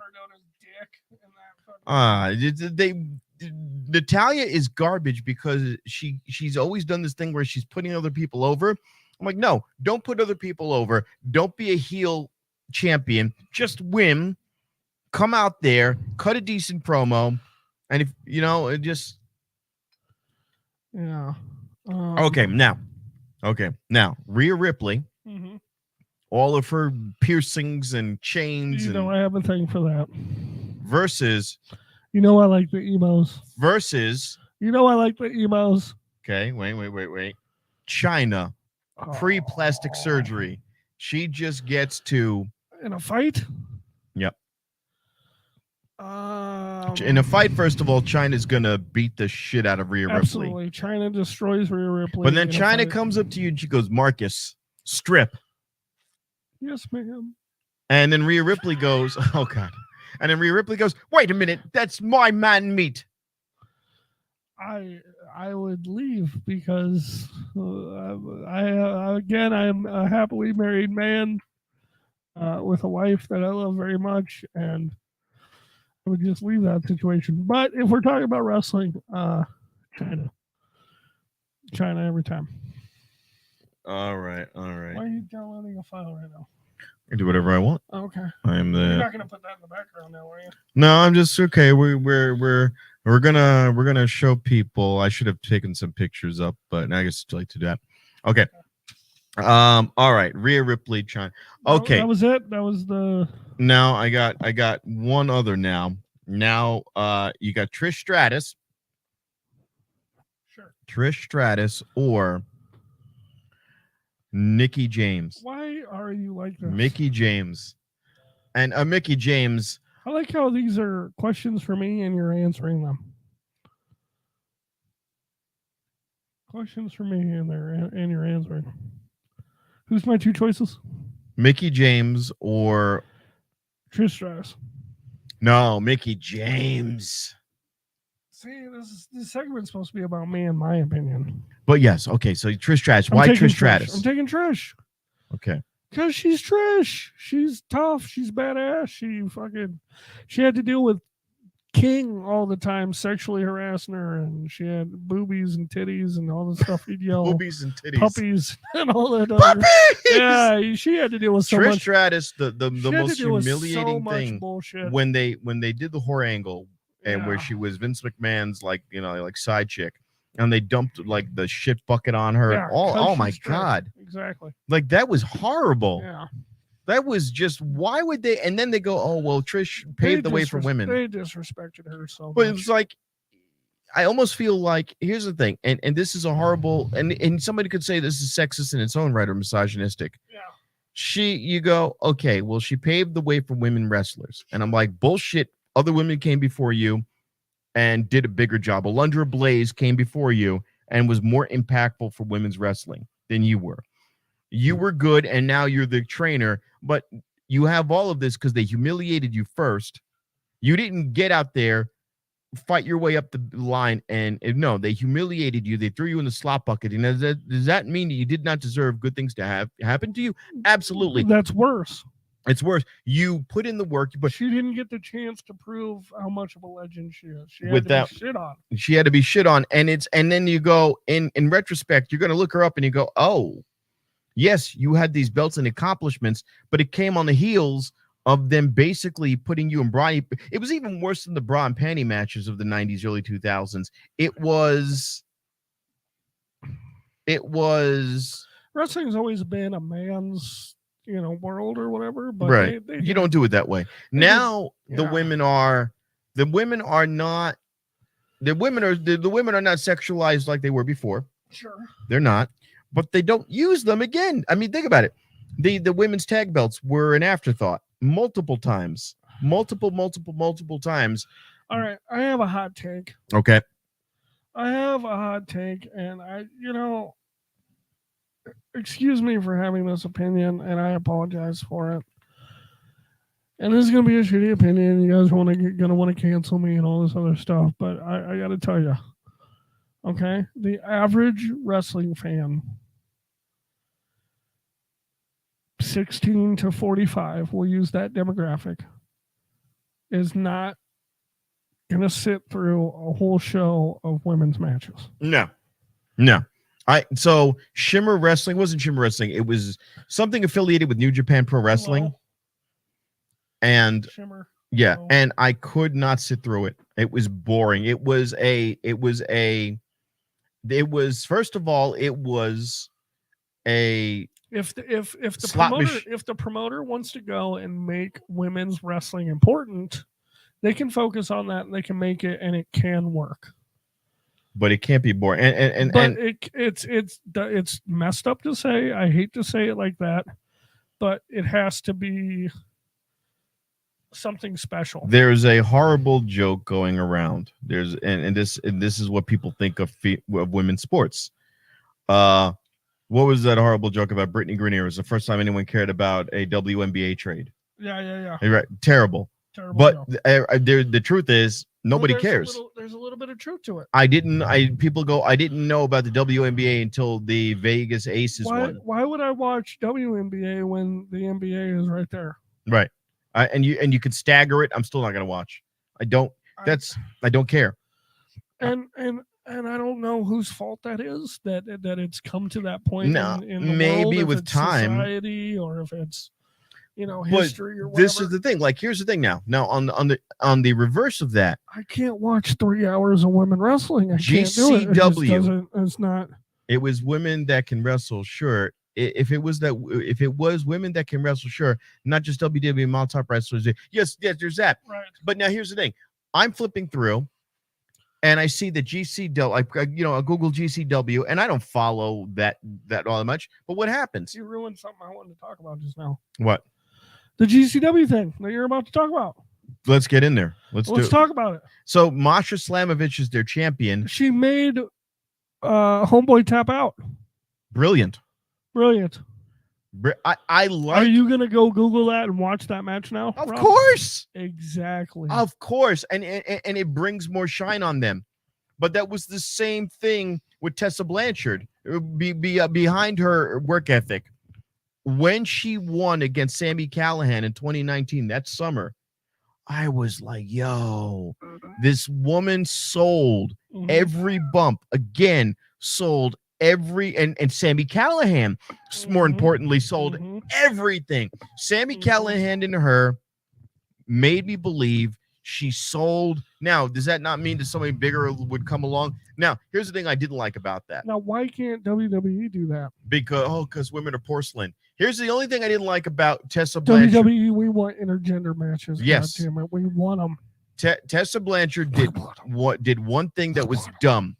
Natalya is garbage because she's always done this thing where she's putting other people over. I'm like, no, don't put other people over. Don't be a heel champion. Just win. Come out there, cut a decent promo, and if just yeah. Okay, now, Rhea Ripley, mm-hmm. all of her piercings and chains. I have a thing for that. Versus. I like the emos. Versus. I like the emos. Okay, wait. China, pre-plastic surgery. She just gets to. In a fight? Yep. In a fight, first of all, China's going to beat the shit out of Rhea Ripley. Absolutely. China destroys Rhea Ripley. But then China comes up to you and she goes, Markus, strip. Yes, ma'am. And then Rhea Ripley goes, oh, God. And then Rhea Ripley goes, wait a minute, that's my man meat. I would leave because, I'm a happily married man with a wife that I love very much. And I would just leave that situation. But if we're talking about wrestling, China every time. All right. Why are you downloading a file right now? I can do whatever I want. Okay. I'm You're the. not gonna put that in the background now, are you? No, I'm just okay. We're gonna show people. I should have taken some pictures up, but I guess I'd like to do that. Okay. All right. Rhea Ripley, China. Okay. That was it. That was the. Now I got one other now. Now you got Trish Stratus. Sure. Trish Stratus or Nikki James. Why are you like this? Mickey James. And Mickey James. I like how these are questions for me and you're answering them. Questions for me and you're answering. Who's my two choices? Mickey James or Trish Stratus. No, Mickey James. See, this segment's supposed to be about me, in my opinion. But yes, okay. So Trish Stratus. Why Trish Stratus? I'm taking Trish. Okay. Because she's Trish. She's tough. She's badass. She had to deal with King all the time, sexually harassing her, and she had boobies and titties and all the stuff he'd yell. Boobies and titties. Puppies and all that. Puppies! Yeah, she had to deal with so Trish much. Stratus, the most humiliating thing bullshit. when they did the horror angle and where she was Vince McMahon's like side chick, and they dumped like the shit bucket on her. Yeah, oh my god. Exactly. Like that was horrible. Yeah. That was just, why would they? And then they go, oh, well, Trish paved the way for women. They disrespected her so much. But it's like, I almost feel like, here's the thing, and this is a horrible, and somebody could say this is sexist in its own right or misogynistic. Yeah. You go, okay, well, she paved the way for women wrestlers. And I'm like, bullshit. Other women came before you and did a bigger job. Alundra Blaze came before you and was more impactful for women's wrestling than you were. You were good, and now you're the trainer, but you have all of this because they humiliated you first. You didn't get out there, fight your way up the line, and no, they humiliated you. They threw you in the slop bucket. And does that mean that you did not deserve good things to happen to you? Absolutely. That's worse. It's worse. You put in the work, but she didn't get the chance to prove how much of a legend she is. She had to be shit on. She had to be shit on, and then you go in retrospect, you're going to look her up and you go, oh. Yes, you had these belts and accomplishments, but it came on the heels of them basically putting you in bra. It was even worse than the bra and panty matches of the 90s, early 2000s. It was wrestling's always been a man's, world or whatever, but right. You don't do it that way. Now the women are not sexualized like they were before. Sure. They're not. But they don't use them again. I mean, think about it. The women's tag belts were an afterthought multiple times. Multiple times. All right. I have a hot take. Okay. I have a hot take, and excuse me for having this opinion, and I apologize for it. And this is going to be a shitty opinion. You guys going to want to cancel me and all this other stuff, but I got to tell you. Okay? The average wrestling fan, 16 to 45, we'll use that demographic, is not going to sit through a whole show of women's matches. No. So Shimmer Wrestling wasn't Shimmer Wrestling. It was something affiliated with New Japan Pro Wrestling. Hello? And Shimmer. Yeah. Hello? And I could not sit through it. It was boring. First of all, it was a if the promoter wants to go and make women's wrestling important, they can focus on that and they can make it, and it can work. But it can't be boring. It's messed up to say. I hate to say it like that, but it has to be something special. There's a horrible joke going around. This is what people think of women's sports. What was that horrible joke about Brittany Griner? It was the first time anyone cared about a WNBA trade. Yeah. Right. Terrible. But the truth is, nobody cares. There's a little bit of truth to it. I didn't know about the WNBA until the Vegas Aces won. Why would I watch WNBA when the NBA is right there? Right. And you could stagger it. I'm still not going to watch. I don't. I don't care. And I don't know whose fault that is. That it's come to that point No, in the maybe world, if with it's time. society, or if it's But history or whatever. this is the thing. Like, here's the thing. Now on the reverse of that, I can't watch 3 hours of women wrestling. I can't do it. It just GCW. doesn't. It's not. It was women that can wrestle, sure. If it was women that can wrestle, sure. Not just WWE Mall Top wrestlers. Yes, there's that. Right. But now here's the thing. I'm flipping through, and I see the GCW. I Google GCW, and I don't follow that all that much. But what happens? You ruined something I wanted to talk about just now. What? The GCW thing that you're about to talk about. Let's get in there. Let's talk about it. So Masha Slamovich is their champion. She made Homeboy tap out. Brilliant. I like. Are you gonna go Google that and watch that match now? Of course. Exactly. Of course, and it brings more shine on them. But that was the same thing with Tessa Blanchard. Behind her work ethic, when she won against Sami Callihan in 2019, that summer, I was like, "Yo, this woman sold every bump again, sold." And Sami Callihan, more importantly, sold everything. Sami Callihan and her made me believe she sold. Now, does that not mean that somebody bigger would come along? Now, here's the thing I didn't like about that. Now, why can't WWE do that? Because women are porcelain. Here's the only thing I didn't like about Tessa Blanchard. WWE, we want intergender matches. Yes. God damn it, we want them. Tessa Blanchard did one thing that was dumb.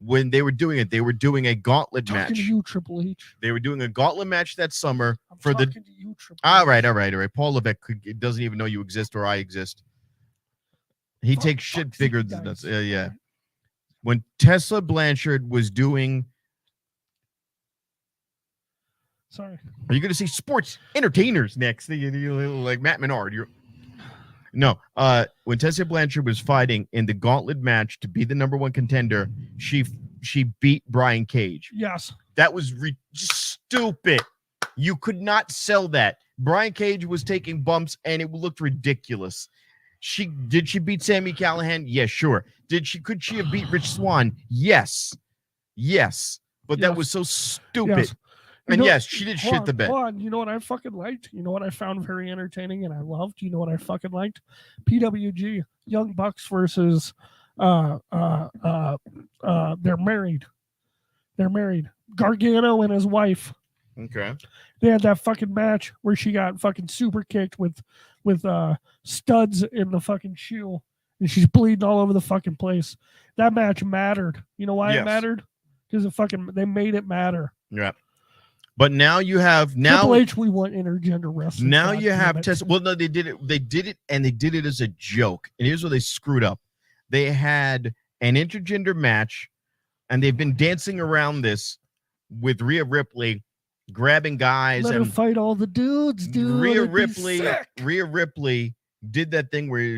When they were doing it, they were doing a gauntlet match. To you, Triple H. They were doing a gauntlet match that summer for the. To you, Triple all H. right. Paul Levesque doesn't even know you exist or I exist. He takes shit bigger than us. Yeah. When Tessa Blanchard was doing. Sorry. Are you going to see sports entertainers next? Like Matt Menard. No, when Tessa Blanchard was fighting in the gauntlet match to be the number one contender, she beat Brian Cage. Yes. That was stupid. You could not sell that. Brian Cage was taking bumps, and it looked ridiculous. Did she beat Sami Callihan? Yes, sure. Could she have beat Rich Swann? Yes. But that was so stupid. Yes. And yes, she did shit the bed. Hold on. You know what I fucking liked? You know what I found very entertaining and I loved? You know what I fucking liked? PWG, Young Bucks versus they're married. Gargano and his wife. Okay. They had that fucking match where she got fucking super kicked with studs in the fucking shoe and she's bleeding all over the fucking place. That match mattered. You know why it mattered? Because they made it matter. Yeah. But now you have Triple H, we want intergender wrestling. Now you have Tessa. Well, no, they did it, and they did it as a joke. And here's where they screwed up. They had an intergender match, and they've been dancing around this with Rhea Ripley, grabbing guys Let and her fight all the dudes, dude. Rhea Ripley did that thing where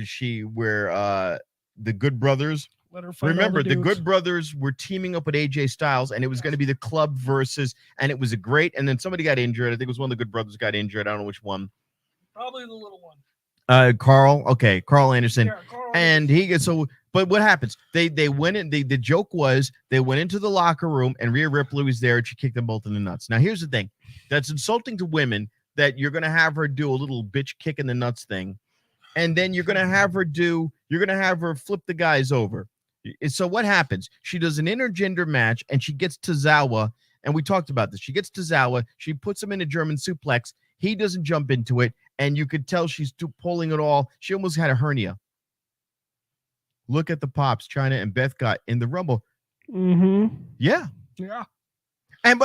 the Good Brothers. Let her fight Remember, the dudes. Good Brothers were teaming up with AJ Styles, and it was going to be the club versus, and it was a great. And then somebody got injured. I think it was one of the Good Brothers got injured. I don't know which one. Probably the little one. Carl. Okay, Carl Anderson. Yeah, Carl and he gets so. But what happens? They went in. The joke was they went into the locker room, and Rhea Ripley was there, and she kicked them both in the nuts. Now here's the thing: that's insulting to women that you're going to have her do a little bitch kick in the nuts thing, and then you're going to have her flip the guys over. So what happens? She does an intergender match, and she gets Tozawa, and we talked about this. She gets Tozawa. She puts him in a German suplex. He doesn't jump into it, and you could tell she's pulling it all. She almost had a hernia. Look at the pops China and Beth got in the Rumble. Mm-hmm. Yeah. And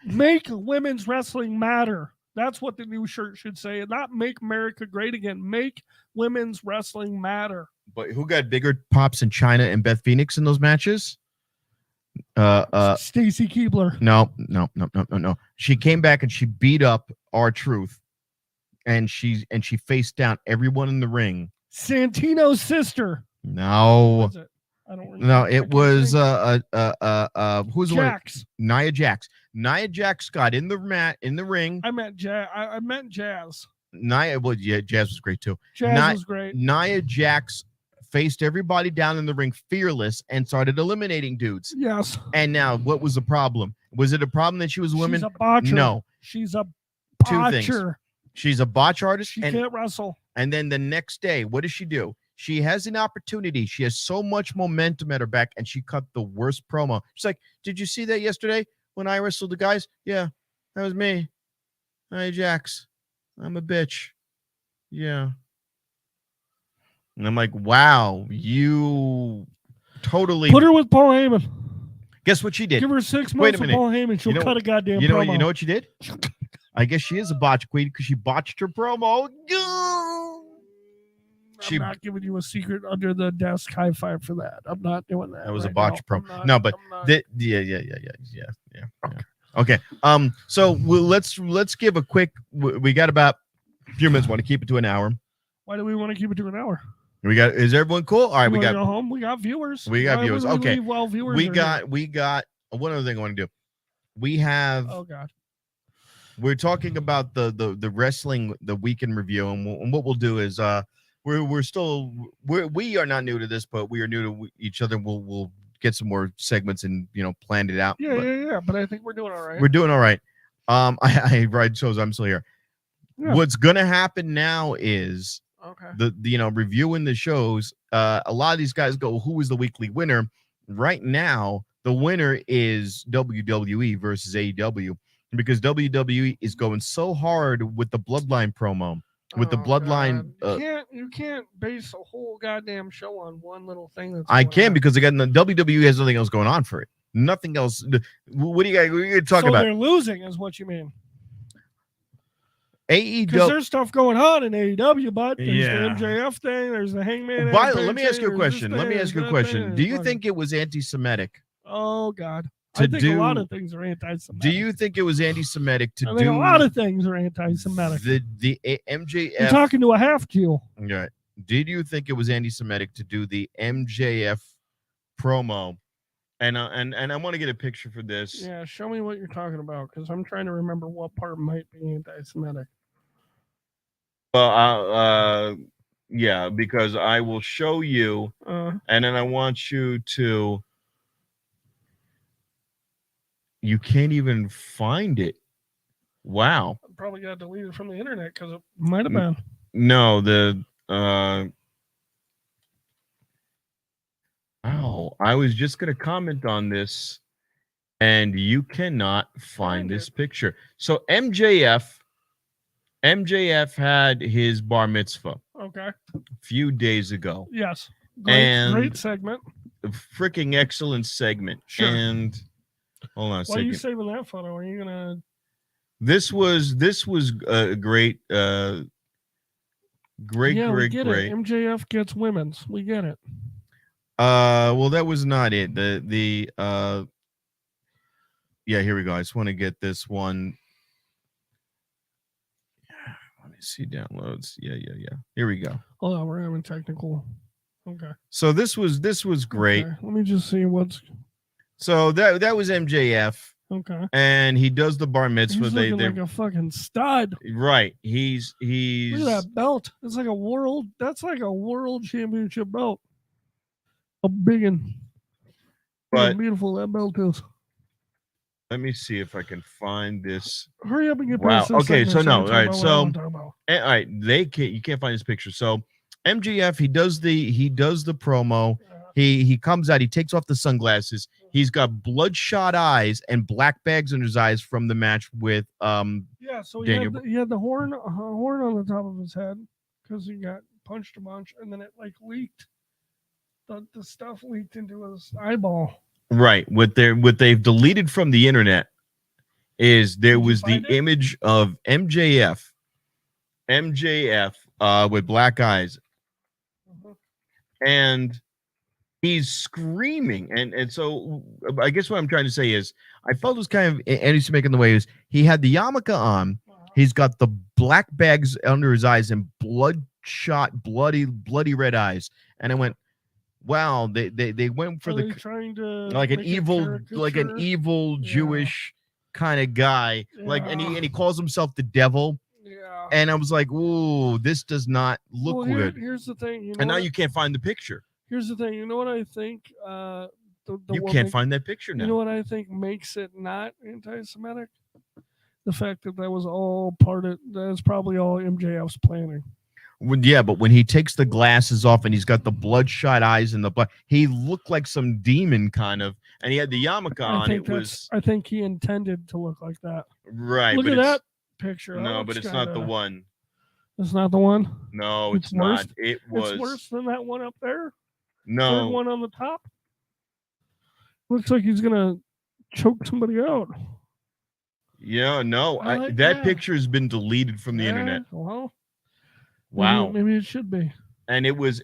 make women's wrestling matter. That's what the new shirt should say. And not make America great again. Make women's wrestling matter. But who got bigger pops in China and Beth Phoenix in those matches? Stacy Keibler. No. She came back and she beat up R-Truth, and she faced down everyone in the ring. Santino's sister. No. I don't remember. No, it was who's Jax. Nia Jax. Nia Jax got in the ring. I meant Jazz. Nia, well, yeah, Jazz was great too. Jazz was great. Nia Jax faced everybody down in the ring fearless and started eliminating dudes. Yes. And now, what was the problem? Was it a problem that she was a woman? She's a botcher. No. She's a Two botcher. things. She's a botch artist. She can't wrestle. And then the next day, what does she do? She has an opportunity. She has so much momentum at her back, and she cut the worst promo. She's like, did you see that yesterday when I wrestled the guys? Yeah, that was me. Hey, Jax, I'm a bitch. Yeah. And I'm like, wow, you totally put her with Paul Heyman. Guess what she did? Give her 6 months with Paul Heyman. She'll cut a goddamn promo. You know what she did? I guess she is a botch queen because she botched her promo. I'm not giving you a secret under the desk high five for that. I'm not doing that. That was a botch promo. No, but yeah. Okay. So let's give a quick. We got about a few minutes. Want to keep it to an hour? Why do we want to keep it to an hour? Is everyone cool? All right, we got go home. We got viewers. Okay. Viewers we got one other thing I want to do. We have. Oh God. We're talking about the wrestling, the weekend review, and what we'll do is we are not new to this, but we are new to each other. We'll get some more segments and planned it out. Yeah. But I think we're doing all right. We're doing all right. I ride shows. I'm still here. Yeah. What's gonna happen now is the reviewing the shows. A lot of these guys go, who is the weekly winner? Right now, the winner is WWE versus AEW because WWE is going so hard with the Bloodline promo. With the Bloodline, you can't base a whole goddamn show on one little thing. I can because again, the WWE has nothing else going on for it. Nothing else. What do you guys talk about? They're losing, is what you mean? AEW, because there's stuff going on in AEW, but there's the MJF thing. There's the Hangman. Let me ask you a question. Do you think it was anti-Semitic? Oh God. I think a lot of things are anti-Semitic. Do you think it was anti-Semitic to do? I think a lot of things are anti-Semitic. The MJF. You're talking to a half Jew. Right. Did you think it was anti-Semitic to do the MJF promo? And I want to get a picture for this. Yeah, show me what you're talking about because I'm trying to remember what part might be anti-Semitic. Well, yeah, because I will show you, and then I want you to. You can't even find it. Wow. I probably got deleted from the internet because it might have been. No, I was just going to comment on this, and you cannot find this picture. So MJF had his bar mitzvah. Okay. A few days ago. Yes. Great segment. Freaking excellent segment. Sure. And hold on a second. Why are you saving that photo? Are you gonna? This was a great, great. We get it. MJF gets women's. We get it. Well, that was not it. Yeah, here we go. I just want to get this one. Let me see downloads. Yeah. Here we go. Hold on, we're having technical. Okay. So this was great. Okay. Let me just see what's. So that was MJF. Okay. And he does the bar mitzvah. He's looking like a fucking stud. Right. He's look at that belt. It's like a world. That's like a world championship belt. A big one. But beautiful that belt is. Let me see if I can find this. Hurry up and get past this. Okay, so no. All right. So all right, you can't find this picture. So MJF, he does the promo. He comes out, he takes off the sunglasses. He's got bloodshot eyes and black bags under his eyes from the match with so he had the horn on the top of his head because he got punched a bunch and then it like leaked. The stuff leaked into his eyeball. Right. What they've deleted from the internet is there was the image of MJF with black eyes. And he's screaming, and so I guess what I'm trying to say is I felt it was kind of anti-Semitic in the way is he had the yarmulke on, he's got the black bags under his eyes and bloodshot, bloody red eyes, and I went, wow, they went for trying to like an evil Jewish kind of guy, like and he calls himself the devil. Yeah, Yeah. And I was like, ooh, this does not look Well, good. here's the thing. And now you can't find the picture. Here's the thing. You know what I think? You can't find that picture now. You know what I think makes it not anti-Semitic? The fact that was all that's probably all MJF's planning. Yeah, but when he takes the glasses off and he's got the bloodshot eyes and the blood, he looked like some demon kind of, and he had the yarmulke on. I think he intended to look like that. Right. Look at that picture. No, but it's not the one. It's not the one. No, it's not. It was. It's worse than that one up there. No. Third one on the top. Looks like he's gonna choke somebody out. Yeah, no. That picture has been deleted from the internet. Well, wow. Maybe it should be. And it was.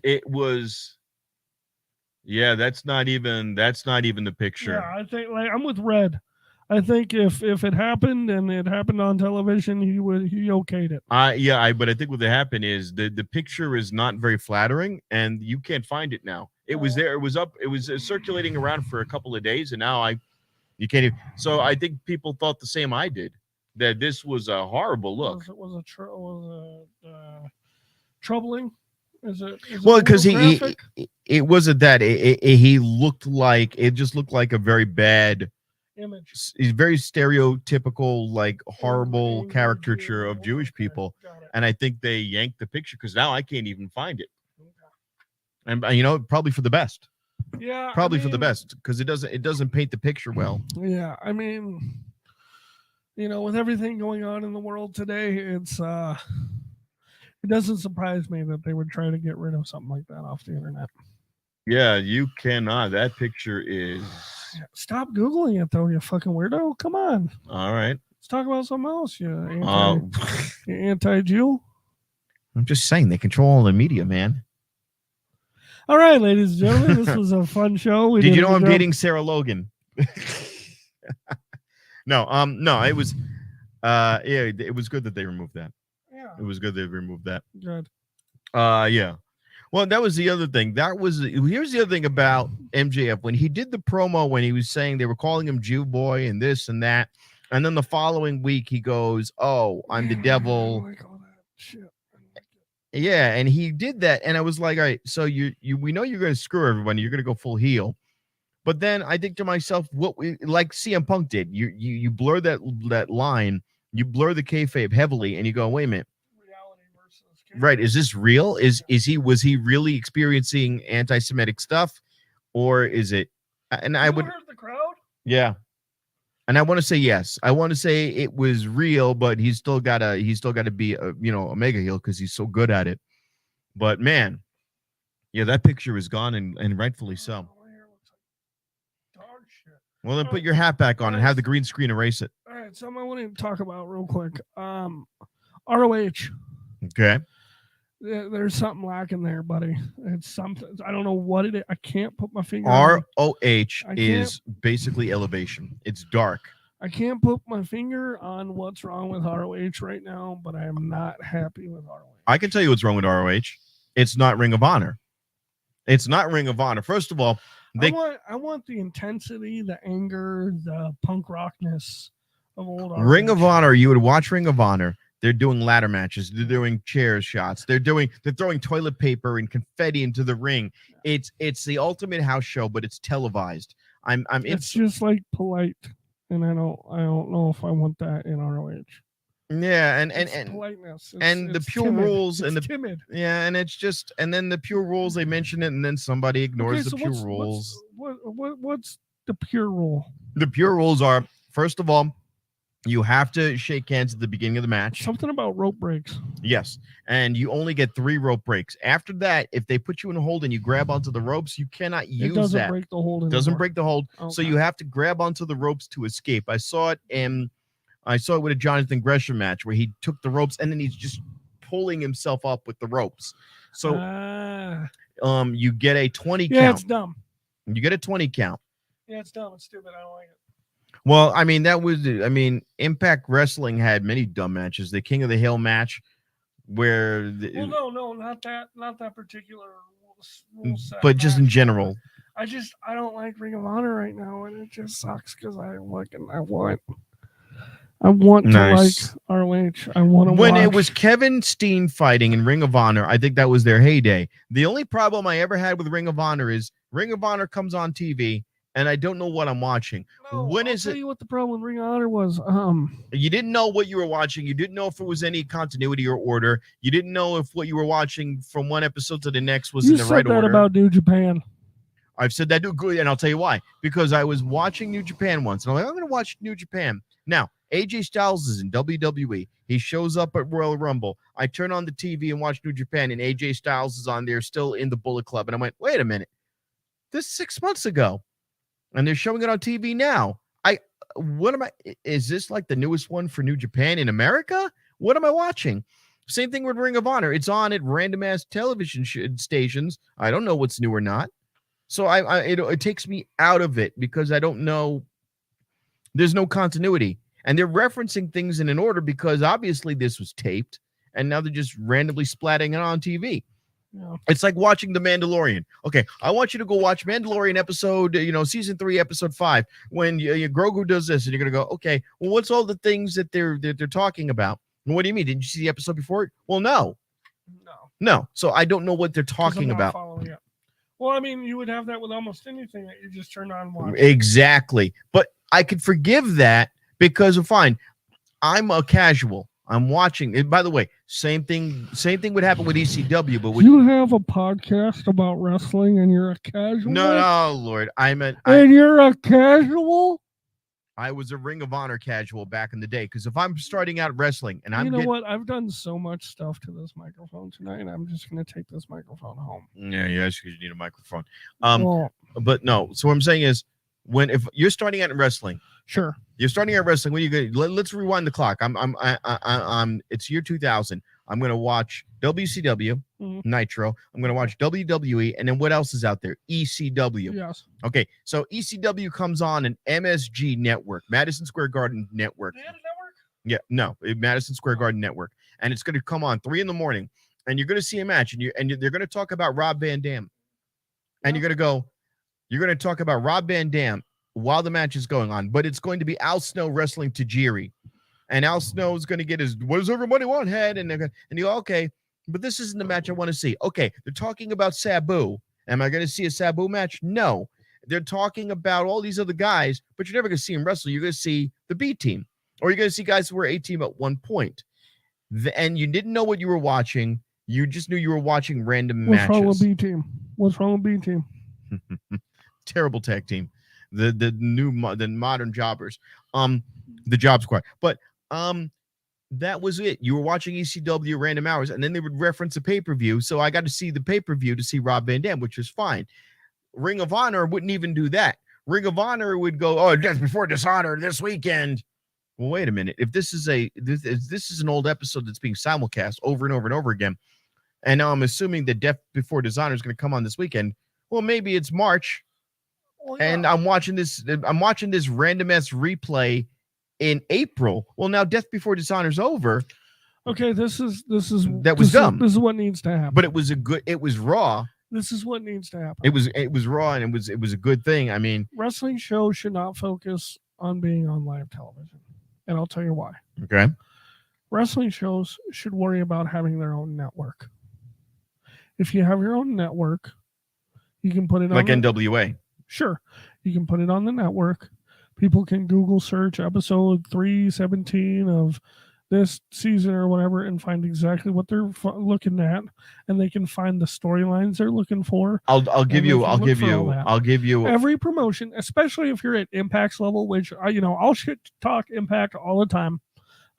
Yeah, that's not even the picture. Yeah, I think I'm with Red. I think if it happened and it happened on television, he okayed it. But I think what happened is the picture is not very flattering, and you can't find it now. It was there. It was up. It was circulating around for a couple of days, and now you can't even. So I think people thought the same I did, that this was a horrible look. Was troubling? Is it well, because it wasn't that. He looked like it just looked like a very bad image. He's very stereotypical, like horrible caricature of Jewish people, and I think they yanked the picture because now I can't even find it. And probably for the best. Yeah, probably for the best because it doesn't paint the picture well. Yeah, I mean, with everything going on in the world today, it doesn't surprise me that they would try to get rid of something like that off the internet. Yeah, you cannot. That picture is. Stop Googling it, though, you fucking weirdo. Come on. All right. Let's talk about something else, you anti-Jew. I'm just saying, they control all the media, man. All right, ladies and gentlemen, this was a fun show. Did you know I'm dating Sarah Logan? No, it was, it was good that they removed that. Yeah. It was good they removed that. Good. Yeah. Well, that was the other thing. Here's the other thing about MJF. When he did the promo, when he was saying they were calling him Jew boy and this and that, and then the following week he goes, "Oh, I'm the devil." I like all that shit. Yeah, and he did that, and I was like, "All right, so we know you're going to screw everybody. You're going to go full heel." But then I think to myself, like CM Punk did, you blur that line, you blur the kayfabe heavily, and you go, "Wait a minute." Right. Is this real? Was he really experiencing anti-Semitic stuff, or is it? And I would heard the crowd. Yeah. And I want to say yes. I want to say it was real, but he's still gotta be a mega heel because he's so good at it. But man, yeah, that picture is gone and rightfully so. Dog shit. Well, then put your hat back on and have the green screen erase it. All right, something I want to talk about real quick. ROH. Okay. There's something lacking there, buddy. It's something. I don't know what it is. I can't put my finger on ROH is basically elevation. It's dark. I can't put my finger on what's wrong with ROH right now, but I am not happy with ROH. I can tell you what's wrong with ROH. It's not Ring of Honor. It's not Ring of Honor. First of all, I want the intensity, the anger, the punk rockness of old ROH. Ring of Honor. You would watch Ring of Honor. They're doing ladder matches. They're doing chair shots. They're throwing toilet paper and confetti into the ring. It's the ultimate house show, but it's televised. It's just like Polite, and I don't know if I want that in ROH. Yeah, and politeness and the pure timid. rules and the timid. Yeah, and it's just then the pure rules they mention it, and then somebody ignores the pure rules. What's the pure rule? The pure rules are, first of all, you have to shake hands at the beginning of the match. Something about rope breaks. Yes. And you only get 3 rope breaks. After that, if they put you in a hold and you grab onto the ropes, you cannot use that. It doesn't break the hold. It doesn't break the hold. Okay. So you have to grab onto the ropes to escape. I saw it with a Jonathan Gresham match where he took the ropes and then he's just pulling himself up with the ropes. So you get a 20 count. Yeah, it's dumb. You get a 20 count. Yeah, it's dumb. It's stupid. I don't like it. Well, Impact Wrestling had many dumb matches. The King of the Hill match, where no, not that particular rule set. But just in general, I don't like Ring of Honor right now, and it just sucks because I want I want Nice. to like ROH. I want to When watch. it was Kevin Steen fighting in Ring of Honor, I think that was their heyday. The only problem I ever had with Ring of Honor is Ring of Honor comes on TV and I don't know what I'm watching. No, When I'll is tell it? you what the problem with Ring of Honor was. You didn't know what you were watching. You didn't know if it was any continuity or order. You didn't know if what you were watching from one episode to the next was You in the said right that order. about New Japan. I've said that to good, and I'll tell you why. Because I was watching New Japan once, and I'm like, I'm going to watch New Japan. Now, AJ Styles is in WWE. He shows up at Royal Rumble. I turn on the TV and watch New Japan, and AJ Styles is on there still in the Bullet Club. And I went, wait a minute. This is 6 months ago, and they're showing it on TV now. Is this like the newest one for New Japan in America? What am I watching? Same thing with Ring of Honor. It's on at random-ass television stations. I don't know what's new or not. So it takes me out of it because I don't know. There's no continuity. And they're referencing things in an order because obviously this was taped and now they're just randomly splatting it on TV. Yeah. It's like watching The Mandalorian. Okay, I want you to go watch Mandalorian episode, season 3, episode 5, when Grogu does this, and you're gonna go, okay, well, what's all the things that they're talking about? And what do you mean? Didn't you see the episode before? Well, no. So I don't know what they're talking about. Well, I mean, you would have that with almost anything that you just turn on and watch. Exactly. But I could forgive that because fine, I'm a casual. I'm watching it. By the way, same thing would happen with ECW, but you have a podcast about wrestling and you're a casual? No, Lord. And you're a casual? I was a Ring of Honor casual back in the day because if I'm starting out wrestling and I'm what? I've done so much stuff to this microphone tonight. I'm just going to take this microphone home. Yeah, because you need a microphone. But no. So what I'm saying is, if you're starting out in wrestling, sure, you're starting out wrestling. When you go, let's rewind the clock. It's year 2000. I'm going to watch WCW, Nitro. I'm going to watch WWE, and then what else is out there? ECW. Yes. Okay, so ECW comes on an MSG network, Madison Square Garden network. They had a network? Yeah, no, Madison Square Garden network, and it's going to come on 3 a.m, and you're going to see a match, and they're going to talk about Rob Van Dam, and you're going to talk about Rob Van Dam while the match is going on, but it's going to be Al Snow wrestling Tajiri. And Al Snow is going to get his "what does everybody want" head, and you go, okay, but this isn't the match I want to see. Okay, they're talking about Sabu. Am I going to see a Sabu match? No. They're talking about all these other guys, but you're never going to see them wrestle. You're going to see the B team, or you're going to see guys who were A team at one point. And you didn't know what you were watching. You just knew you were watching random matches. What's wrong with B team? What's wrong with B team? Terrible tag team. The modern jobbers. The Job Squad. But that was it. You were watching ECW random hours, and then they would reference a pay-per-view. So I got to see the pay-per-view to see Rob Van Dam, which was fine. Ring of Honor wouldn't even do that. Ring of Honor would go, oh, Death Before Dishonor this weekend. Well, wait a minute. If this is an old episode that's being simulcast over and over and over again, and now I'm assuming that Death Before Dishonor is going to come on this weekend, well, maybe it's March, and I'm watching this random ass replay in April. Well, now Death Before Dishonor's over. Okay, this is dumb. This is what needs to happen. But it was raw. This is what needs to happen. It was raw, and it was a good thing. I mean, wrestling shows should not focus on being on live television. And I'll tell you why. Okay. Wrestling shows should worry about having their own network. If you have your own network, you can put it like on NWA. Sure. You can put it on the network. People can Google search episode 317 of this season or whatever and find exactly what they're looking at, and they can find the storylines they're looking for. I'll give you every promotion, especially if you're at Impact's level, which I'll shit talk Impact all the time.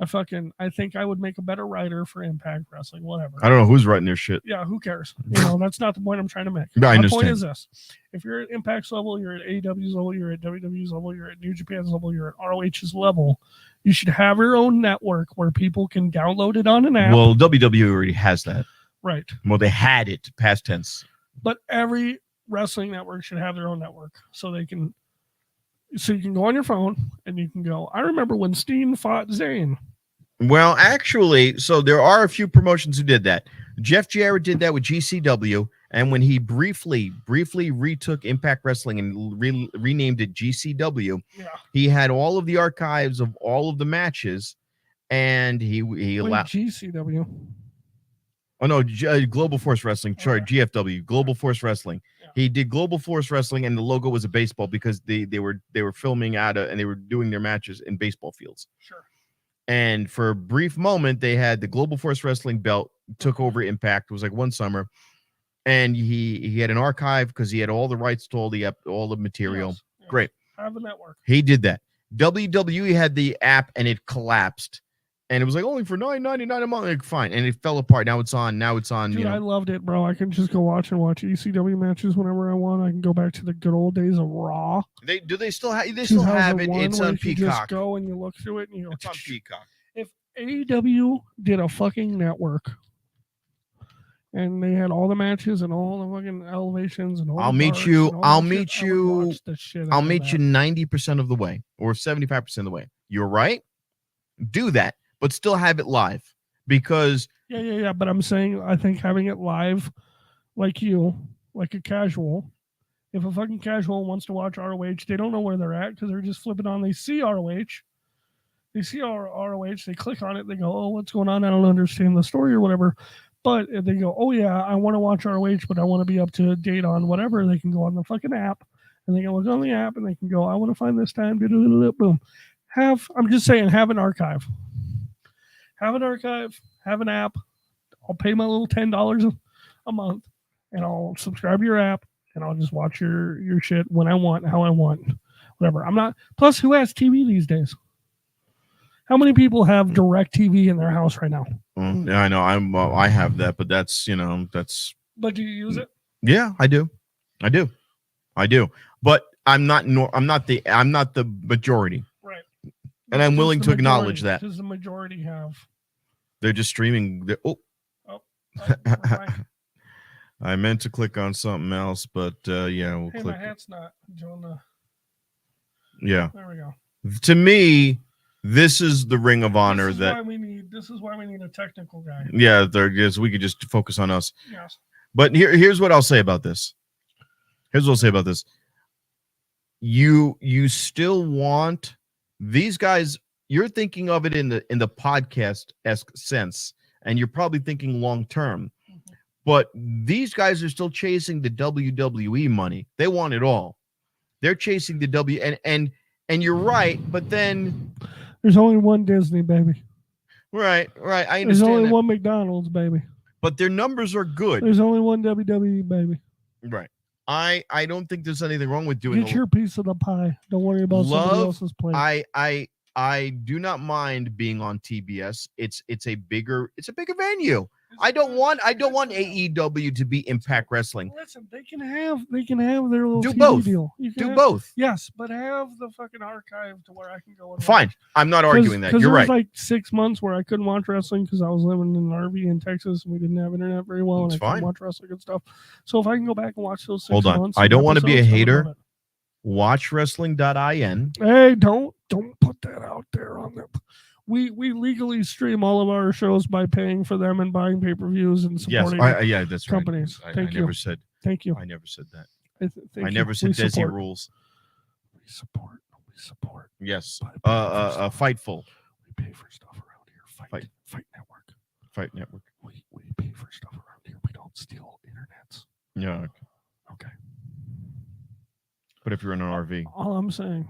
I think I would make a better writer for Impact Wrestling, whatever. I don't know who's writing their shit. Yeah, who cares? That's not the point I'm trying to make. I understand. My point is this. If you're at Impact's level, you're at AEW's level, you're at WWE's level, you're at New Japan's level, you're at ROH's level, you should have your own network where people can download it on an app. Well, WWE already has that. Right. Well, they had it, past tense. But every wrestling network should have their own network so you can go on your phone and you can go, I remember when Steen fought Zayn. Well, actually, so there are a few promotions who did that. Jeff Jarrett did that with GCW, And when he briefly retook Impact Wrestling and renamed it GCW, he had all of the archives of all of the matches, and he allowed GCW. Oh no, Global Force Wrestling. Sorry, GFW, Global Force Wrestling. Yeah. He did Global Force Wrestling, and the logo was a baseball because they were filming and they were doing their matches in baseball fields. Sure. And for a brief moment, they had the Global Force Wrestling belt took over Impact. It was like one summer, and he had an archive because he had all the rights to all the material. Yes. Great. Have a network. He did that. WWE had the app, and it collapsed. And it was like only for $9.99 a month. Like, fine, and it fell apart. Now it's on. Dude, I loved it, bro. I can just go watch ECW matches whenever I want. I can go back to the good old days of Raw. Do they still have? They still have it. It's on Peacock. You just go and you look through it, and you go. It's on Peacock. If AEW did a fucking network, and they had all the matches and all the fucking elevations and all, I'll meet you 90% of the way or 75% of the way. You're right. Do that. But still have it live because yeah. But I'm saying I think having it live, like a casual, if a fucking casual wants to watch ROH, they don't know where they're at because they're just flipping on. They see ROH, they click on it, they go, oh, what's going on? I don't understand the story or whatever. But if they go, oh yeah, I want to watch ROH, but I want to be up to date on whatever. They can go on the fucking app and they can look on the app and they can go, I want to find this time. Boom. I'm just saying, have an archive. Have an archive, have an app. I'll pay my little $10 a month, and I'll subscribe to your app, and I'll just watch your shit when I want, how I want, whatever. I'm not. Plus, who has TV these days? How many people have direct TV in their house right now? Yeah, I know. I have that, but that's. But do you use it? Yeah, I do. But I'm not the majority. Right. And I'm willing to acknowledge that. Does the majority have? They're just streaming. I meant to click on something else, but yeah, we'll click. My hat's not doing the. Yeah. There we go. To me, this is the Ring of Honor this is why we need a technical guy. Yeah, we could just focus on us. Yes. But here's what I'll say about this. You still want these guys. You're thinking of it in the podcast-esque sense, and you're probably thinking long term. Mm-hmm. But these guys are still chasing the WWE money. They want it all. They're chasing the and you're right, but then there's only one Disney, baby. Right. I understand. There's only one McDonald's, baby. But their numbers are good. There's only one WWE, baby. Right. I don't think there's anything wrong with doing. Get your piece of the pie. Don't worry about somebody else's plate. I do not mind being on TBS. It's a bigger venue. I don't want AEW to be Impact Wrestling. Listen, they can have their little do TV both. Deal. Do both. Yes, but have the fucking archive to where I can go and fine. Watch. I'm not arguing that. You're right. There was like 6 months where I couldn't watch wrestling because I was living in an RV in Texas and we didn't have internet very well, and I couldn't watch wrestling and stuff. So if I can go back and watch those 6 months. Hold on. I don't want to be a hater. Watchwrestling.in. Hey, don't put that out there on them. We legally stream all of our shows by paying for them and buying pay-per-views and supporting that's companies. Right. Thank you. Never said. Thank you. I never said that. I never said Desi rules. We support. Yes. Fightful. We pay for stuff around here. Fight Network. Fight Network. We pay for stuff around here. We don't steal internets. Yeah. Okay. But if you're in an RV, all I'm saying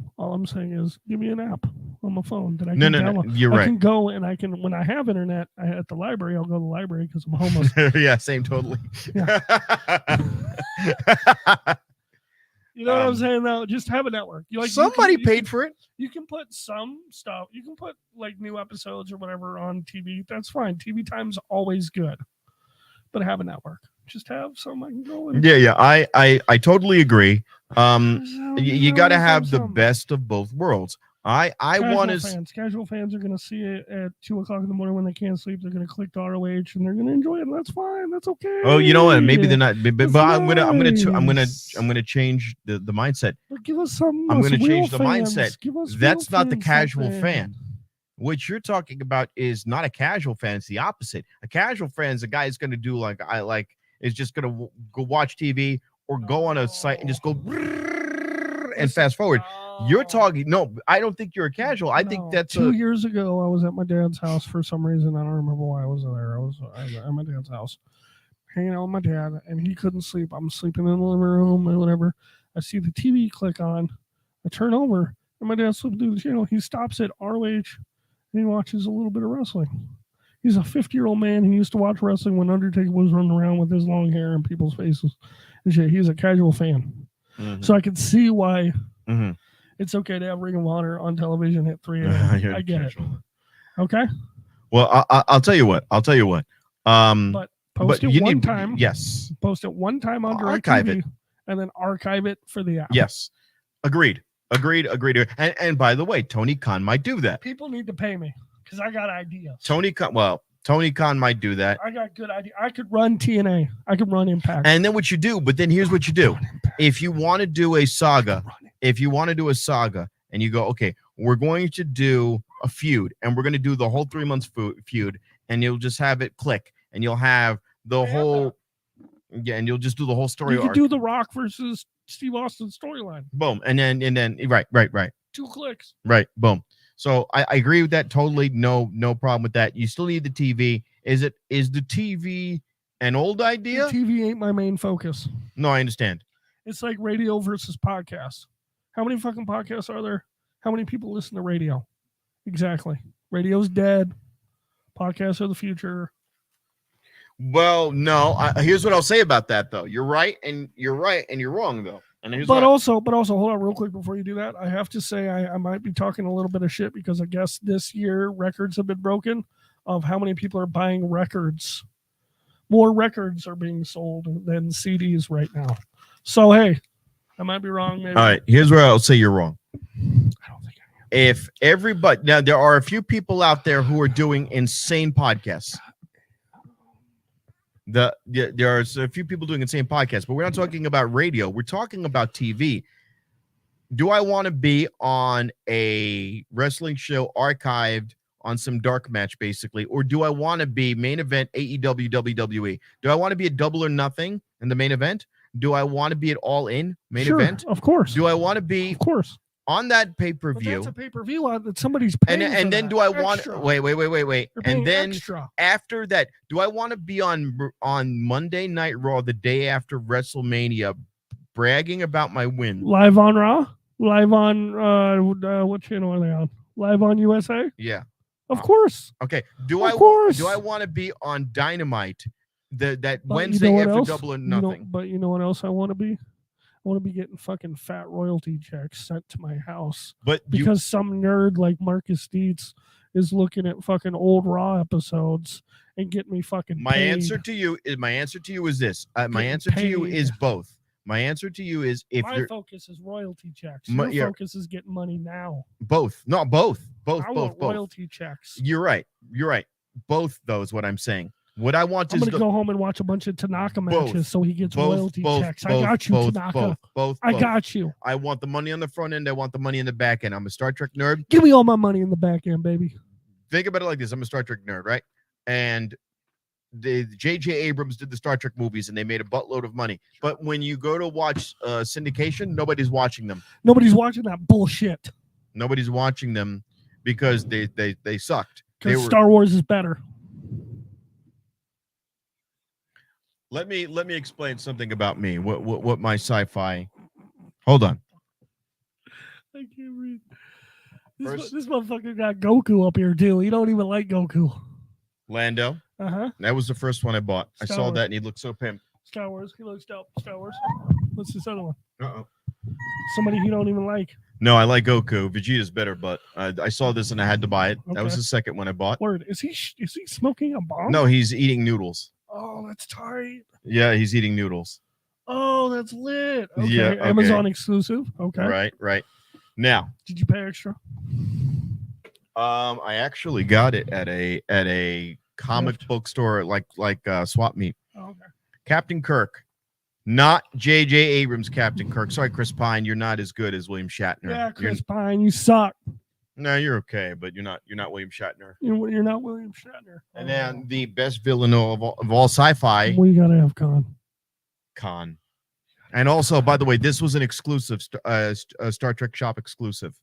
is give me an app on my phone that I can download. No, you're right. I can go and I can, when I have internet at the library, I'll go to the library because I'm homeless. Yeah, same, totally. Yeah. You know what I'm saying though? Just have a network. Somebody paid for it. You can put some stuff. You can put like new episodes or whatever on TV. That's fine. TV time's always good, but have a network. Just have some I can go in. Yeah. I totally agree. You got to have the best of both worlds. I want to. Casual fans are going to see it at 2:00 in the morning when they can't sleep. They're going to click to ROH and they're going to enjoy it. And that's fine. That's okay. Oh, you know what? Maybe they're not. But I'm gonna change the mindset. But give us some. I'm gonna change the fans. mindset. That's not the casual fan. What you're talking about is not a casual fan. It's the opposite. A casual fan is a guy who's going to do like is just going to go watch TV or go on a site and just go and fast forward. You're talking. No, I don't think you're a casual. I think that's 2 years ago. I was at my dad's house for some reason. I don't remember why I was there. I was at my dad's house, hanging out with my dad, and he couldn't sleep. I'm sleeping in the living room or whatever. I see the TV click on. I turn over, and my dad's flipping through the channel. He stops at ROH, and he watches a little bit of wrestling. He's a 50-year-old man. He used to watch wrestling when Undertaker was running around with his long hair in people's faces and shit. He's a casual fan. Mm-hmm. So I could see why it's okay to have Ring of Honor on television at 3 a.m. I get casual. It. Okay? Well, I'll tell you what. But post it one time. Yes. Post it one time on DirecTV. And then archive it for the app. Yes. Agreed. And by the way, Tony Khan might do that. People need to pay me because I got ideas. Tony Khan might do that. I got good ideas. I could run TNA. I could run Impact. And then what you do, but then here's what you do. If you want to do a saga, and you go, okay, we're going to do a feud, and we're going to do the whole 3 months feud, and you'll just have it click, and you'll have the whole, and you'll just do the whole story. You could do the Rock versus Steve Austin storyline. Boom, and then right. 2 clicks. Right, boom. So I agree with that totally. No problem with that. You still need the TV. Is the TV an old idea? The TV ain't my main focus. No, I understand. It's like radio versus podcast. How many fucking podcasts are there? How many people listen to radio? Exactly. Radio's dead. Podcasts are the future. Well, no. Here's what I'll say about that, though. You're right, and you're wrong, though. But also, hold on real quick before you do that. I have to say I might be talking a little bit of shit because I guess this year records have been broken of how many people are buying records. More records are being sold than CDs right now. So, hey, I might be wrong. Maybe. All right, here's where I'll say you're wrong. I don't think I am. If everybody, now there are a few people out there who are doing insane podcasts. There are a few people doing insane podcasts, but we're not talking about radio. We're talking about TV. Do I want to be on a wrestling show archived on some dark match, basically, or do I want to be main event AEW WWE? Do I want to be a double or nothing in the main event? Do I want to be at All In main event? Of course. Do I want to be on that pay-per-view? That's a pay-per-view that somebody's paying. And then do I want wait. And then extra. After that, do I want to be on Monday Night Raw the day after WrestleMania bragging about my win? Live on Raw? Live on what channel are they on? Live on USA? Yeah. Of course. Okay. Do I want to be on Dynamite that Wednesday after Double or Nothing? But you know what else I want to be? I want to be getting fucking fat royalty checks sent to my house. Because some nerd like Markus Dietz is looking at fucking old Raw episodes and getting me fucking My paid. answer to you is this. My answer to you is both. My answer to you is my focus is royalty checks. Your focus is getting money now. Both. No, both. I want royalty checks. You're right. Both those what I'm saying. What I want I'm going to go home and watch a bunch of Tanaka matches so he gets royalty checks. I got you, Tanaka. I got you. I want the money on the front end. I want the money in the back end. I'm a Star Trek nerd. Give me all my money in the back end, baby. Think about it like this. I'm a Star Trek nerd, right? And J.J. Abrams did the Star Trek movies, and they made a buttload of money. But when you go to watch syndication, nobody's watching them. Nobody's watching that bullshit. Nobody's watching them because they sucked. Because Star Wars is better. Let me explain something about me. What my sci-fi. Hold on. I can't read. This motherfucker got Goku up here too. He don't even like Goku. Lando. That was the first one I bought. I saw that and he looked so pimp. Star Wars. He looks dope. Star Wars. What's this other one? Uh-oh. Somebody he don't even like. No, I like Goku. Vegeta's better, but I saw this and I had to buy it. Okay. That was the second one I bought. Word. Is he smoking a bomb? No, he's eating noodles. Oh, that's tight. Yeah, he's eating noodles. Oh, that's lit. Okay. Yeah, okay. Amazon exclusive. Okay. Right. Now, did you pay extra? I actually got it at a comic book store like Swap Meet. Oh, okay. Captain Kirk, not J.J. Abrams. Captain Kirk. Sorry, Chris Pine, you're not as good as William Shatner. Yeah, Chris Pine, you suck. No, you're okay, but you're not William Shatner. You're not William Shatner. And then the best villain of all sci-fi, we gotta have Khan. And also, by the way, this was an exclusive Star Trek shop exclusive.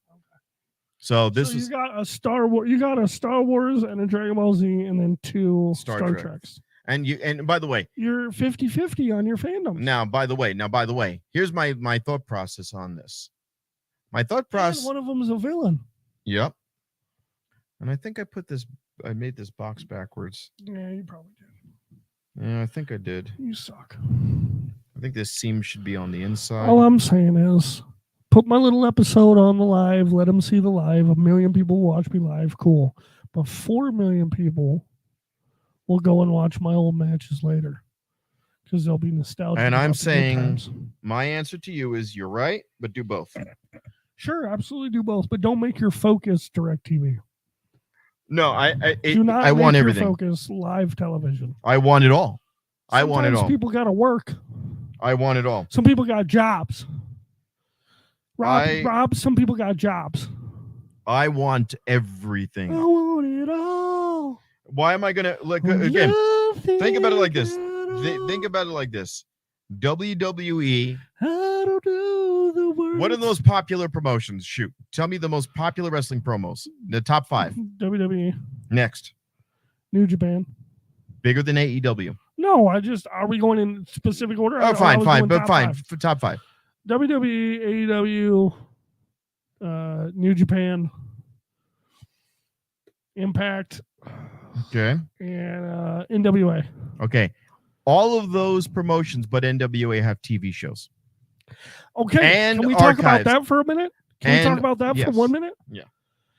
So this you got a Star Wars, and a Dragon Ball Z, and then 2 Star Treks. And by the way, you're 50-50 on your fandom. Now, by the way, here's my thought process on this. My thought process. One of them is a villain. Yep. And I think I made this box backwards. Yeah, you probably did. Yeah, I think I did. You suck. I think this seam should be on the inside. All I'm saying is, put my little episode on the live. Let them see the live. 1 million people watch me live. Cool. But 4 million people will go and watch my old matches later because they'll be nostalgic. And I'm saying my answer to you is you're right, but do both. Sure, absolutely do both, but don't make your focus DirecTV. No, do not I make want your everything. Focus live television. I want it all. I want it all. People got to work. I want it all. Some people got jobs. Rob, some people got jobs. I want everything. I want it all. Why am I gonna again? Think about it like this. Think about it like this. WWE. What are the most popular promotions? Shoot. Tell me the most popular wrestling promos. The top 5. WWE. Next. New Japan. Bigger than AEW. No, are we going in specific order? Oh, fine. For top 5. WWE, AEW, New Japan, Impact. Okay. And NWA. Okay. All of those promotions but NWA have TV shows. Okay, and can we talk about that for a minute? Can we talk about that for 1 minute? Yeah.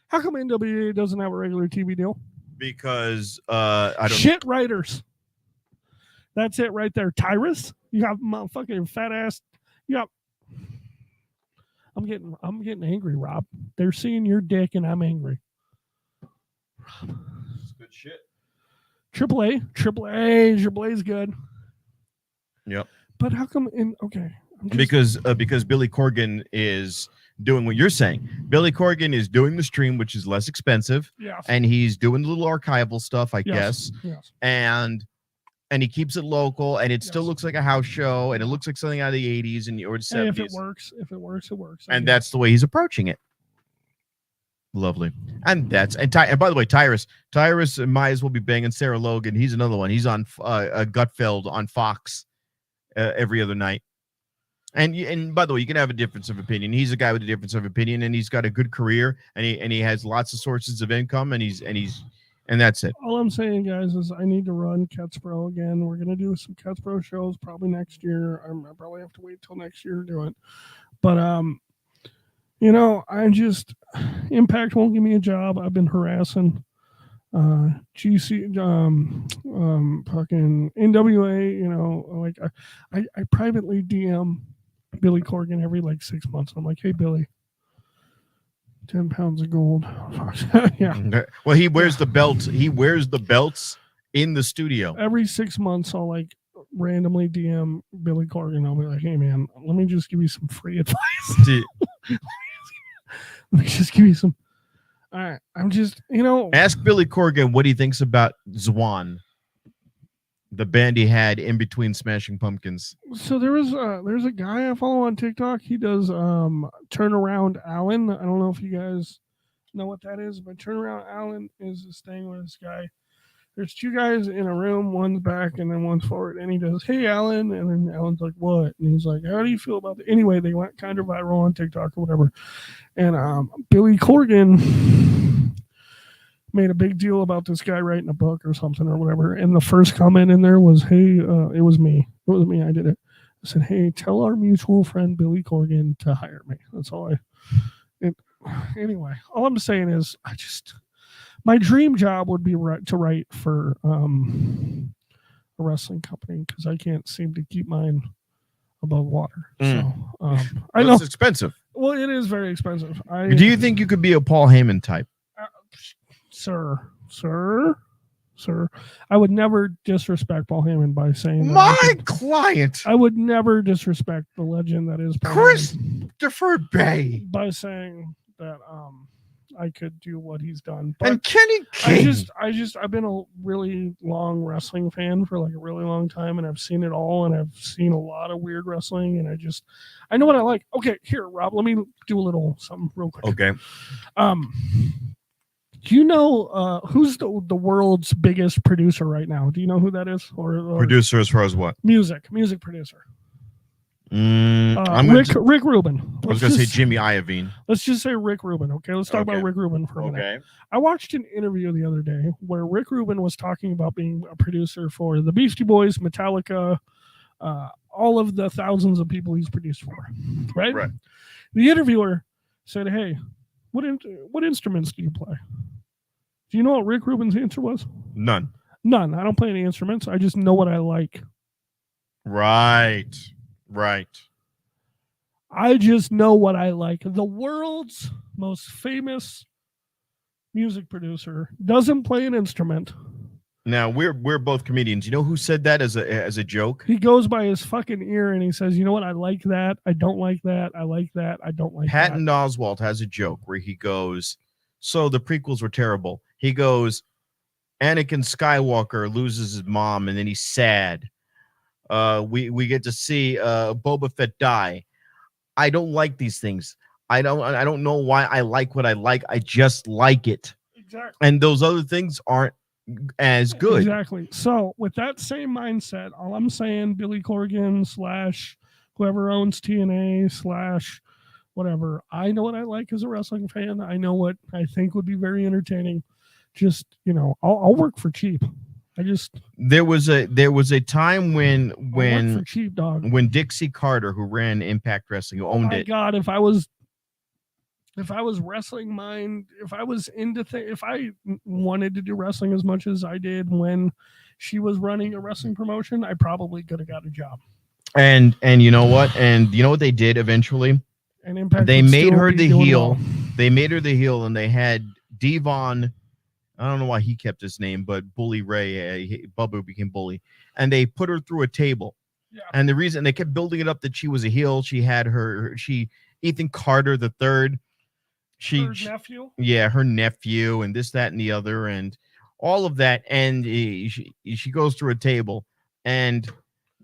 How come NWA doesn't have a regular TV deal? Because I don't shit writers. That's it right there. Tyrus, you got motherfucking fat ass. You got. I'm getting angry, Rob. They're seeing your dick, and I'm angry. That's good shit. AAA is good. Yep. But how come because Billy Corgan is doing what you're saying. Billy Corgan is doing the stream, which is less expensive. Yes. And he's doing the little archival stuff, I guess. Yes. And he keeps it local, and it still looks like a house show, and it looks like something out of the 80s or the 70s. Hey, if it works, it works. And that's the way he's approaching it. Lovely. And by the way, Tyrus might as well be banging Sarah Logan. He's another one. He's on Gutfeld on Fox every other night. And by the way, you can have a difference of opinion. He's a guy with a difference of opinion, and he's got a good career, and he has lots of sources of income, and that's it. All I'm saying, guys, is I need to run Cats Pro again. We're gonna do some Cats Pro shows probably next year. I probably have to wait till next year to do it. But I just Impact won't give me a job. I've been harassing GC fucking NWA, I privately DM Billy Corgan every 6 months. I'm like, hey Billy, 10 pounds of gold. Yeah. Well, he wears the belt. He wears the belts in the studio. Every 6 months I'll randomly DM Billy Corgan. I'll be like, hey man, let me just give you some free advice. Let me just give you some. All right, I'm just, Ask Billy Corgan what he thinks about Zwan, the band he had in between Smashing Pumpkins. So there's a guy I follow on TikTok. He does Turnaround Alan. I don't know if you guys know what that is, but Turnaround Alan is this thing where this guy, there's 2 guys in a room, one's back and then one's forward, and he does, hey Alan, and then Alan's like, what? And he's like, how do you feel about it? Anyway, they went kind of viral on TikTok or whatever. And Billy Corgan made a big deal about this guy writing a book or something or whatever. And the first comment in there was, hey, it was me. I did it. I said, hey, tell our mutual friend Billy Corgan to hire me. That's all anyway, all I'm saying is my dream job would be to write for a wrestling company because I can't seem to keep mine above water. So I know it's expensive. Well, it is very expensive. Do you think you could be a Paul Heyman type? Sir, I would never disrespect Paul Heyman by saying client. I would never disrespect the legend that is Paul Christopher Bay by saying that I could do what he's done. But And Kenny King. I've been a really long wrestling fan for like a really long time, and I've seen it all, and I've seen a lot of weird wrestling, and I know what I like. Okay, here, Rob, let me do a little something real quick. Okay. Do you know who's the world's biggest producer right now? Do you know who that is? Or Producer as far as what? Music producer. Rick Rubin. I was going to say Jimmy Iovine. Let's just say Rick Rubin. Okay, let's talk about Rick Rubin for a minute. Okay. I watched an interview the other day where Rick Rubin was talking about being a producer for the Beastie Boys, Metallica, all of the thousands of people he's produced for. Right. The interviewer said, "Hey, what instruments do you play?" Do you know what Rick Rubin's answer was? None. I don't play any instruments. I just know what I like. Right. I just know what I like. The world's most famous music producer doesn't play an instrument. Now, we're both comedians. You know who said that as a joke? He goes by his fucking ear and he says, "You know what? I like that. I don't like that. I like that. I don't like that." Patton Oswalt has a joke where he goes, "So the prequels were terrible." He goes, "Anakin Skywalker loses his mom and then he's sad. We get to see Boba Fett die. I don't like these things. I don't know why I like what I like. I just like it." Exactly. And those other things aren't as good. Exactly. So with that same mindset, all I'm saying, Billy Corgan / whoever owns TNA / whatever, I know what I like as a wrestling fan. I know what I think would be very entertaining. Just, I'll work for cheap. There was a time when for cheap, dog. When Dixie Carter, who ran Impact Wrestling, who owned it. God, if I was wrestling mind, if I was into if I wanted to do wrestling as much as I did when she was running a wrestling promotion, I probably could have got a job. And you know what? And you know what they did eventually? And Impact they made her the heel. Well. They made her the heel, and they had Devon. I don't know why he kept his name, but Bully Ray, Bubba became Bully, and they put her through a table. Yeah. And the reason they kept building it up that she was a heel, she had Ethan Carter the third. Her nephew? Yeah, her nephew, and this, that, and the other, and all of that. And she goes through a table. And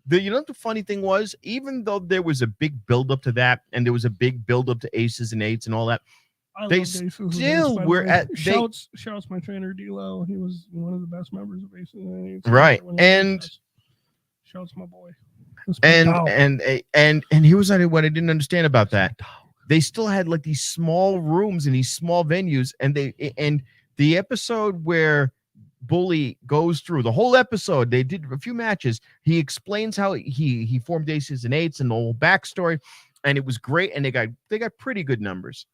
the funny thing was, even though there was a big buildup to that, and there was a big buildup to aces and eights and all that, they still were at shouts my trainer D-Lo. He was one of the best members of Aces and Eights. Right. And shouts my boy. And he was what I didn't understand about that. They still had like these small rooms and these small venues, and the episode where Bully goes through the whole episode, they did a few matches. He explains how he formed Aces and Eights and the whole backstory, and it was great. And they got pretty good numbers,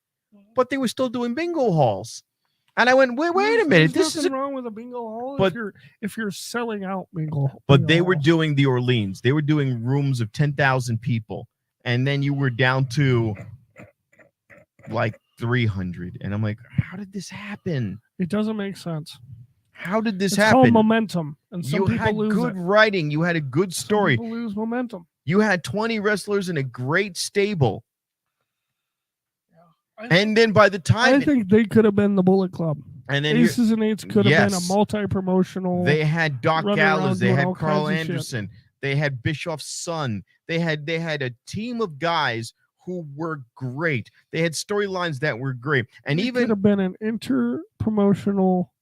but they were still doing bingo halls. And I went, wait a minute, this is wrong with a bingo hall. But if you're selling out bingo, but they were doing the Orleans. They were doing rooms of 10,000 people, and then you were down to like 300, and I'm like, how did this happen? It doesn't make sense. How did this it's happen? Called momentum, and some people had lose good writing. You had a good story. Some people lose momentum. You had 20 wrestlers in a great stable. Yeah. And then by the time I think they could have been the Bullet Club. And then Aces and Eights could have been a multi-promotional. They had Doc Gallows. They had Carl Anderson. They had Bischoff's son. They had a team of guys who were great. They had storylines that were great. And even could have been an inter-promotional.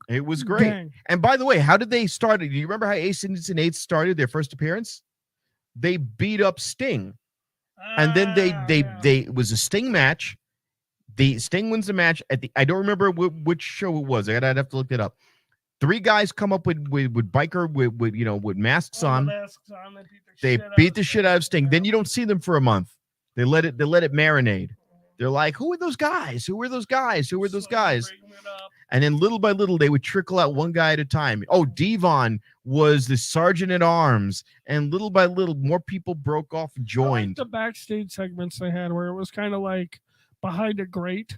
It was great. Gang. And by the way, how did they start? Do you remember how Aces and Eights started their first appearance? They beat up Sting. And then they it was a Sting match. The Sting wins the match I don't remember which show it was. I'd have to look it up. 3 guys come up with biker with masks on. They beat the shit out of Sting. Then you don't see them for a month. They let it marinate. They're like, who are those guys? Who are those guys? Who are those guys? And then little by little, they would trickle out one guy at a time. Oh, Devon was the sergeant at arms. And little by little, more people broke off and joined. I like the backstage segments they had where it was kind of like behind a grate.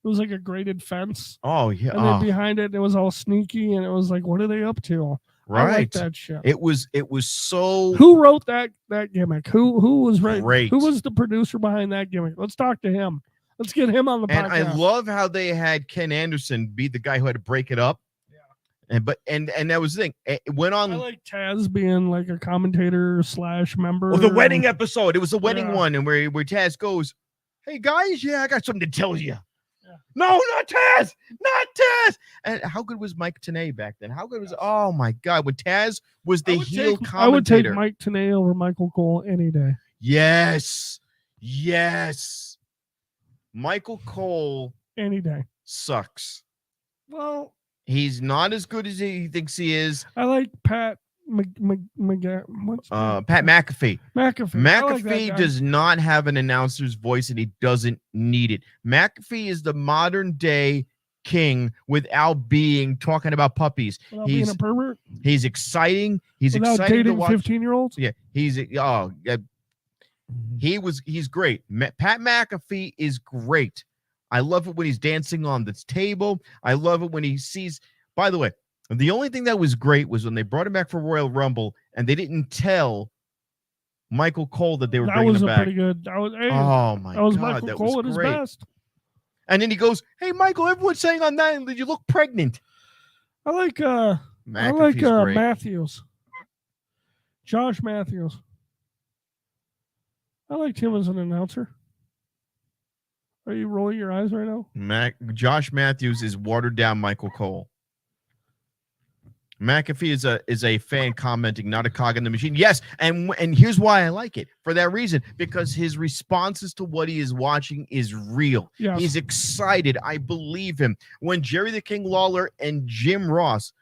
It was like a grated fence. Oh, yeah. And then behind it was all sneaky. And it was like, what are they up to? Right. I like that shit. It was so. Who wrote that gimmick? Who was right? Great. Who was the producer behind that gimmick? Let's talk to him. Let's get him on the And podcast. I love how they had Ken Anderson be the guy who had to break it up. Yeah. And that was the thing. It went on. I like Taz being like a commentator / member. Well, the wedding episode. It was the wedding Yeah. one, and where Taz goes, "Hey guys, yeah, I got something to tell you." Yeah. No, not Taz, not Taz. And how good was Mike Tenay back then? How good was? Oh my God, when Taz was the heel commentator. I would take Mike Tenay over Michael Cole any day. Yes. Michael Cole any day sucks. Well, he's not as good as he thinks he is. I like Pat Pat McAfee. McAfee does not have an announcer's voice, and he doesn't need it. McAfee is the modern day king without talking about puppies. Without being a pervert. He's exciting. He's without exciting dating to watch. 15-year-olds. Yeah, he's great. Pat McAfee is great. I love it when he's dancing on this table. I love it when he sees. By the way, the only thing that was great was when they brought him back for Royal Rumble and they didn't tell Michael Cole that they were bringing him back. Pretty good. That was God, Michael Cole at his best. And then he goes, "Hey, Michael, everyone's saying on that that you look pregnant." I like great. Matthews. Josh Matthews. I liked him as an announcer. Are you rolling your eyes right now? Josh Matthews is watered down Michael Cole. McAfee is a fan commenting, not a cog in the machine. Yes, and here's why I like it. For that reason, because his responses to what he is watching is real. Yes. He's excited. I believe him. When Jerry the King Lawler and Jim Ross,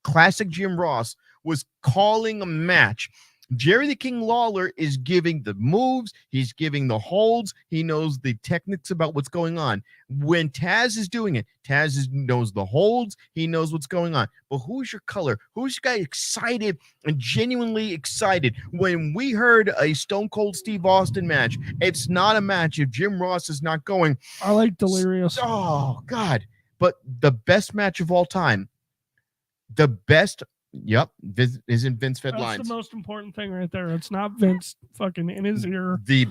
classic Jim Ross, was calling a match, Jerry the King Lawler is giving the moves. He's giving the holds. He knows the techniques about what's going on. When Taz is doing it, knows the holds. He knows what's going on. But who's your color? Who's your guy excited and genuinely excited? When we heard a Stone Cold Steve Austin match, it's not a match if Jim Ross is not going. I like Delirious. Oh, God. But the best match of all time, the best... Yep, isn't Vince fed lines. That's the most important thing right there. It's not Vince fucking in his ear. The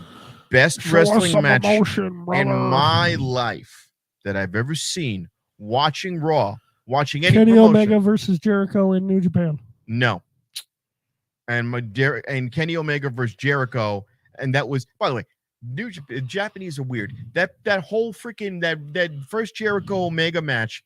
best wrestling match in my life that I've ever seen, watching Raw, watching any Kenny promotion. Omega versus Jericho in New Japan. No. And Kenny Omega versus Jericho, and that was, by the way, Japanese are weird. That whole freaking that first Jericho Omega match,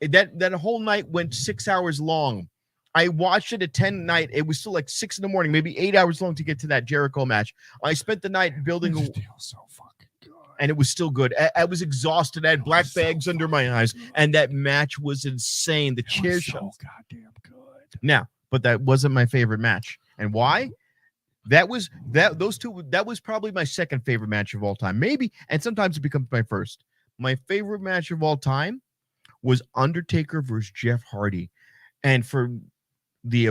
that whole night went 6 hours long. I watched it at 10 at night. It was still like 6 a.m, maybe 8 hours long to get to that Jericho match. I spent the night building so fucking good. And it was still good. I was exhausted. I had black bags under my eyes, and that match was insane. The chair show. So goddamn good. Now, but that wasn't my favorite match. And why? That was probably my second favorite match of all time. Maybe, and sometimes it becomes my first. My favorite match of all time was Undertaker versus Jeff Hardy. And for the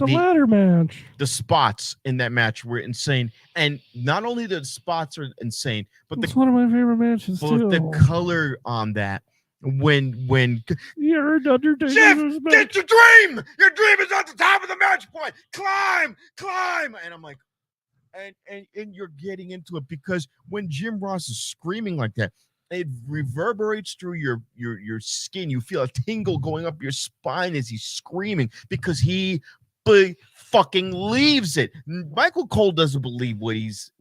ladder match, the spots in that match were insane, and not only the spots are insane, but it's one of my favorite matches too. The color on that when you heard Undertaker, Jeff, get your dream is at the top of the match point, climb, and I'm like, and you're getting into it because when Jim Ross is screaming like that, it reverberates through your skin. You feel a tingle going up your spine as he's screaming because he fucking leaves it. Michael Cole doesn't believe what he's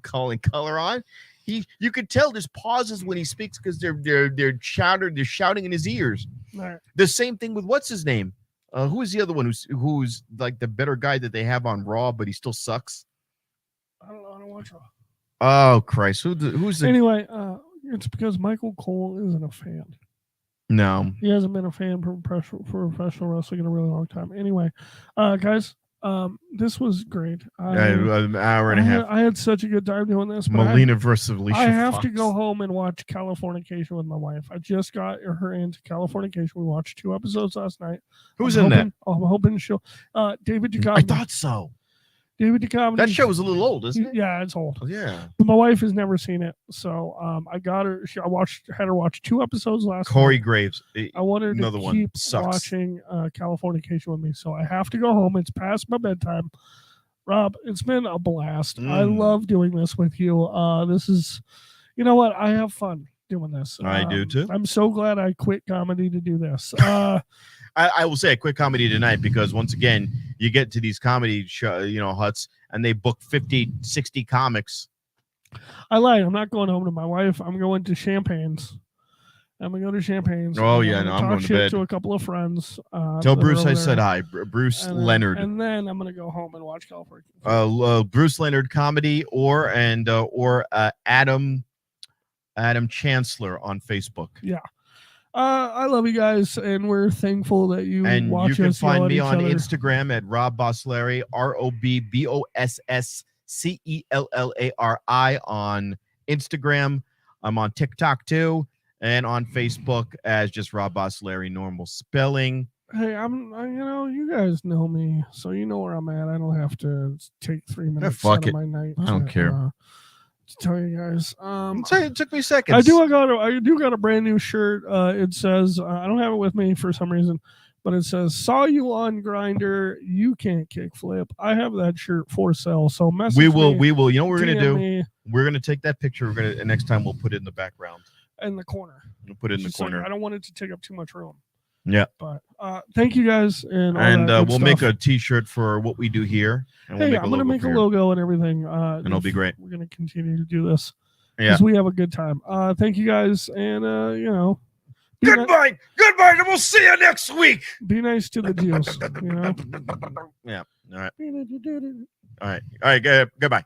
calling color on. You could tell there's pauses when he speaks because they're shouting in his ears. Right. The same thing with what's his name? Who is the other one who's like the better guy that they have on Raw, but he still sucks? I don't know. I don't watch Raw. Oh Christ! Who's the anyway? It's because Michael Cole isn't a fan. No. He hasn't been a fan for professional wrestling in a really long time. Anyway, guys, this was great. An hour and a half. I had such a good time doing this. Melina versus Alicia I have Fox. to go home and watch Californication with my wife. I just got her into Californication. We watched 2 episodes last night. Who's in that? I'm hoping she'll... David Duchovny. I thought so. David Duchovny. That show was a little old, isn't it? Yeah, it's old. Oh, yeah. But my wife has never seen it, so I got her. Had her watch 2 episodes last Corey night. Graves. I wanted her to keep watching Californication with me, so I have to go home. It's past my bedtime. Rob, it's been a blast. I love doing this with you. This is, You know what? I have fun doing this. I do too. I'm so glad I quit comedy to do this. I will say I quit comedy tonight because once again, you get to these comedy huts and they book 50, 60 comics. I lied. I'm not going home to my wife. I'm going to Champagne's. I'm gonna go to Champagne's. Oh yeah, no, I'm going to bed. To a couple of friends. Tell Bruce I said hi. Bruce Leonard. And then I'm gonna go home and watch California. Bruce Leonard comedy or Adam Chancellor on Facebook. Yeah. I love you guys, and we're thankful that you and watch you can us find me yell at on each other. Instagram at Rob Bossleri, ROBBOSSCELLARI on Instagram. I'm on TikTok too, and on Facebook as just Rob Bossleri, normal spelling. Hey, you guys know me, so you know where I'm at. I don't have to take 3 minutes out of my night. I don't care. To tell you guys, it took me seconds. I do got a brand new shirt. It says I don't have it with me for some reason, but it says "Saw you on Grindr, you can't kickflip." I have that shirt for sale. So message we will. You know what we're DM gonna do? me We're gonna take that picture. And next time we'll put it in the background. in the corner. We'll put it in the corner. Like, I don't want it to take up too much room. Yeah. But thank you guys, and we'll make a T-shirt for what we do here. And we'll I'm gonna make a logo and everything. And it'll be great. We're gonna continue to do this. Yeah. Because we have a good time. Thank you guys, and goodbye, and we'll see you next week. Be nice to the Jews. Yeah. All right. All right. Goodbye.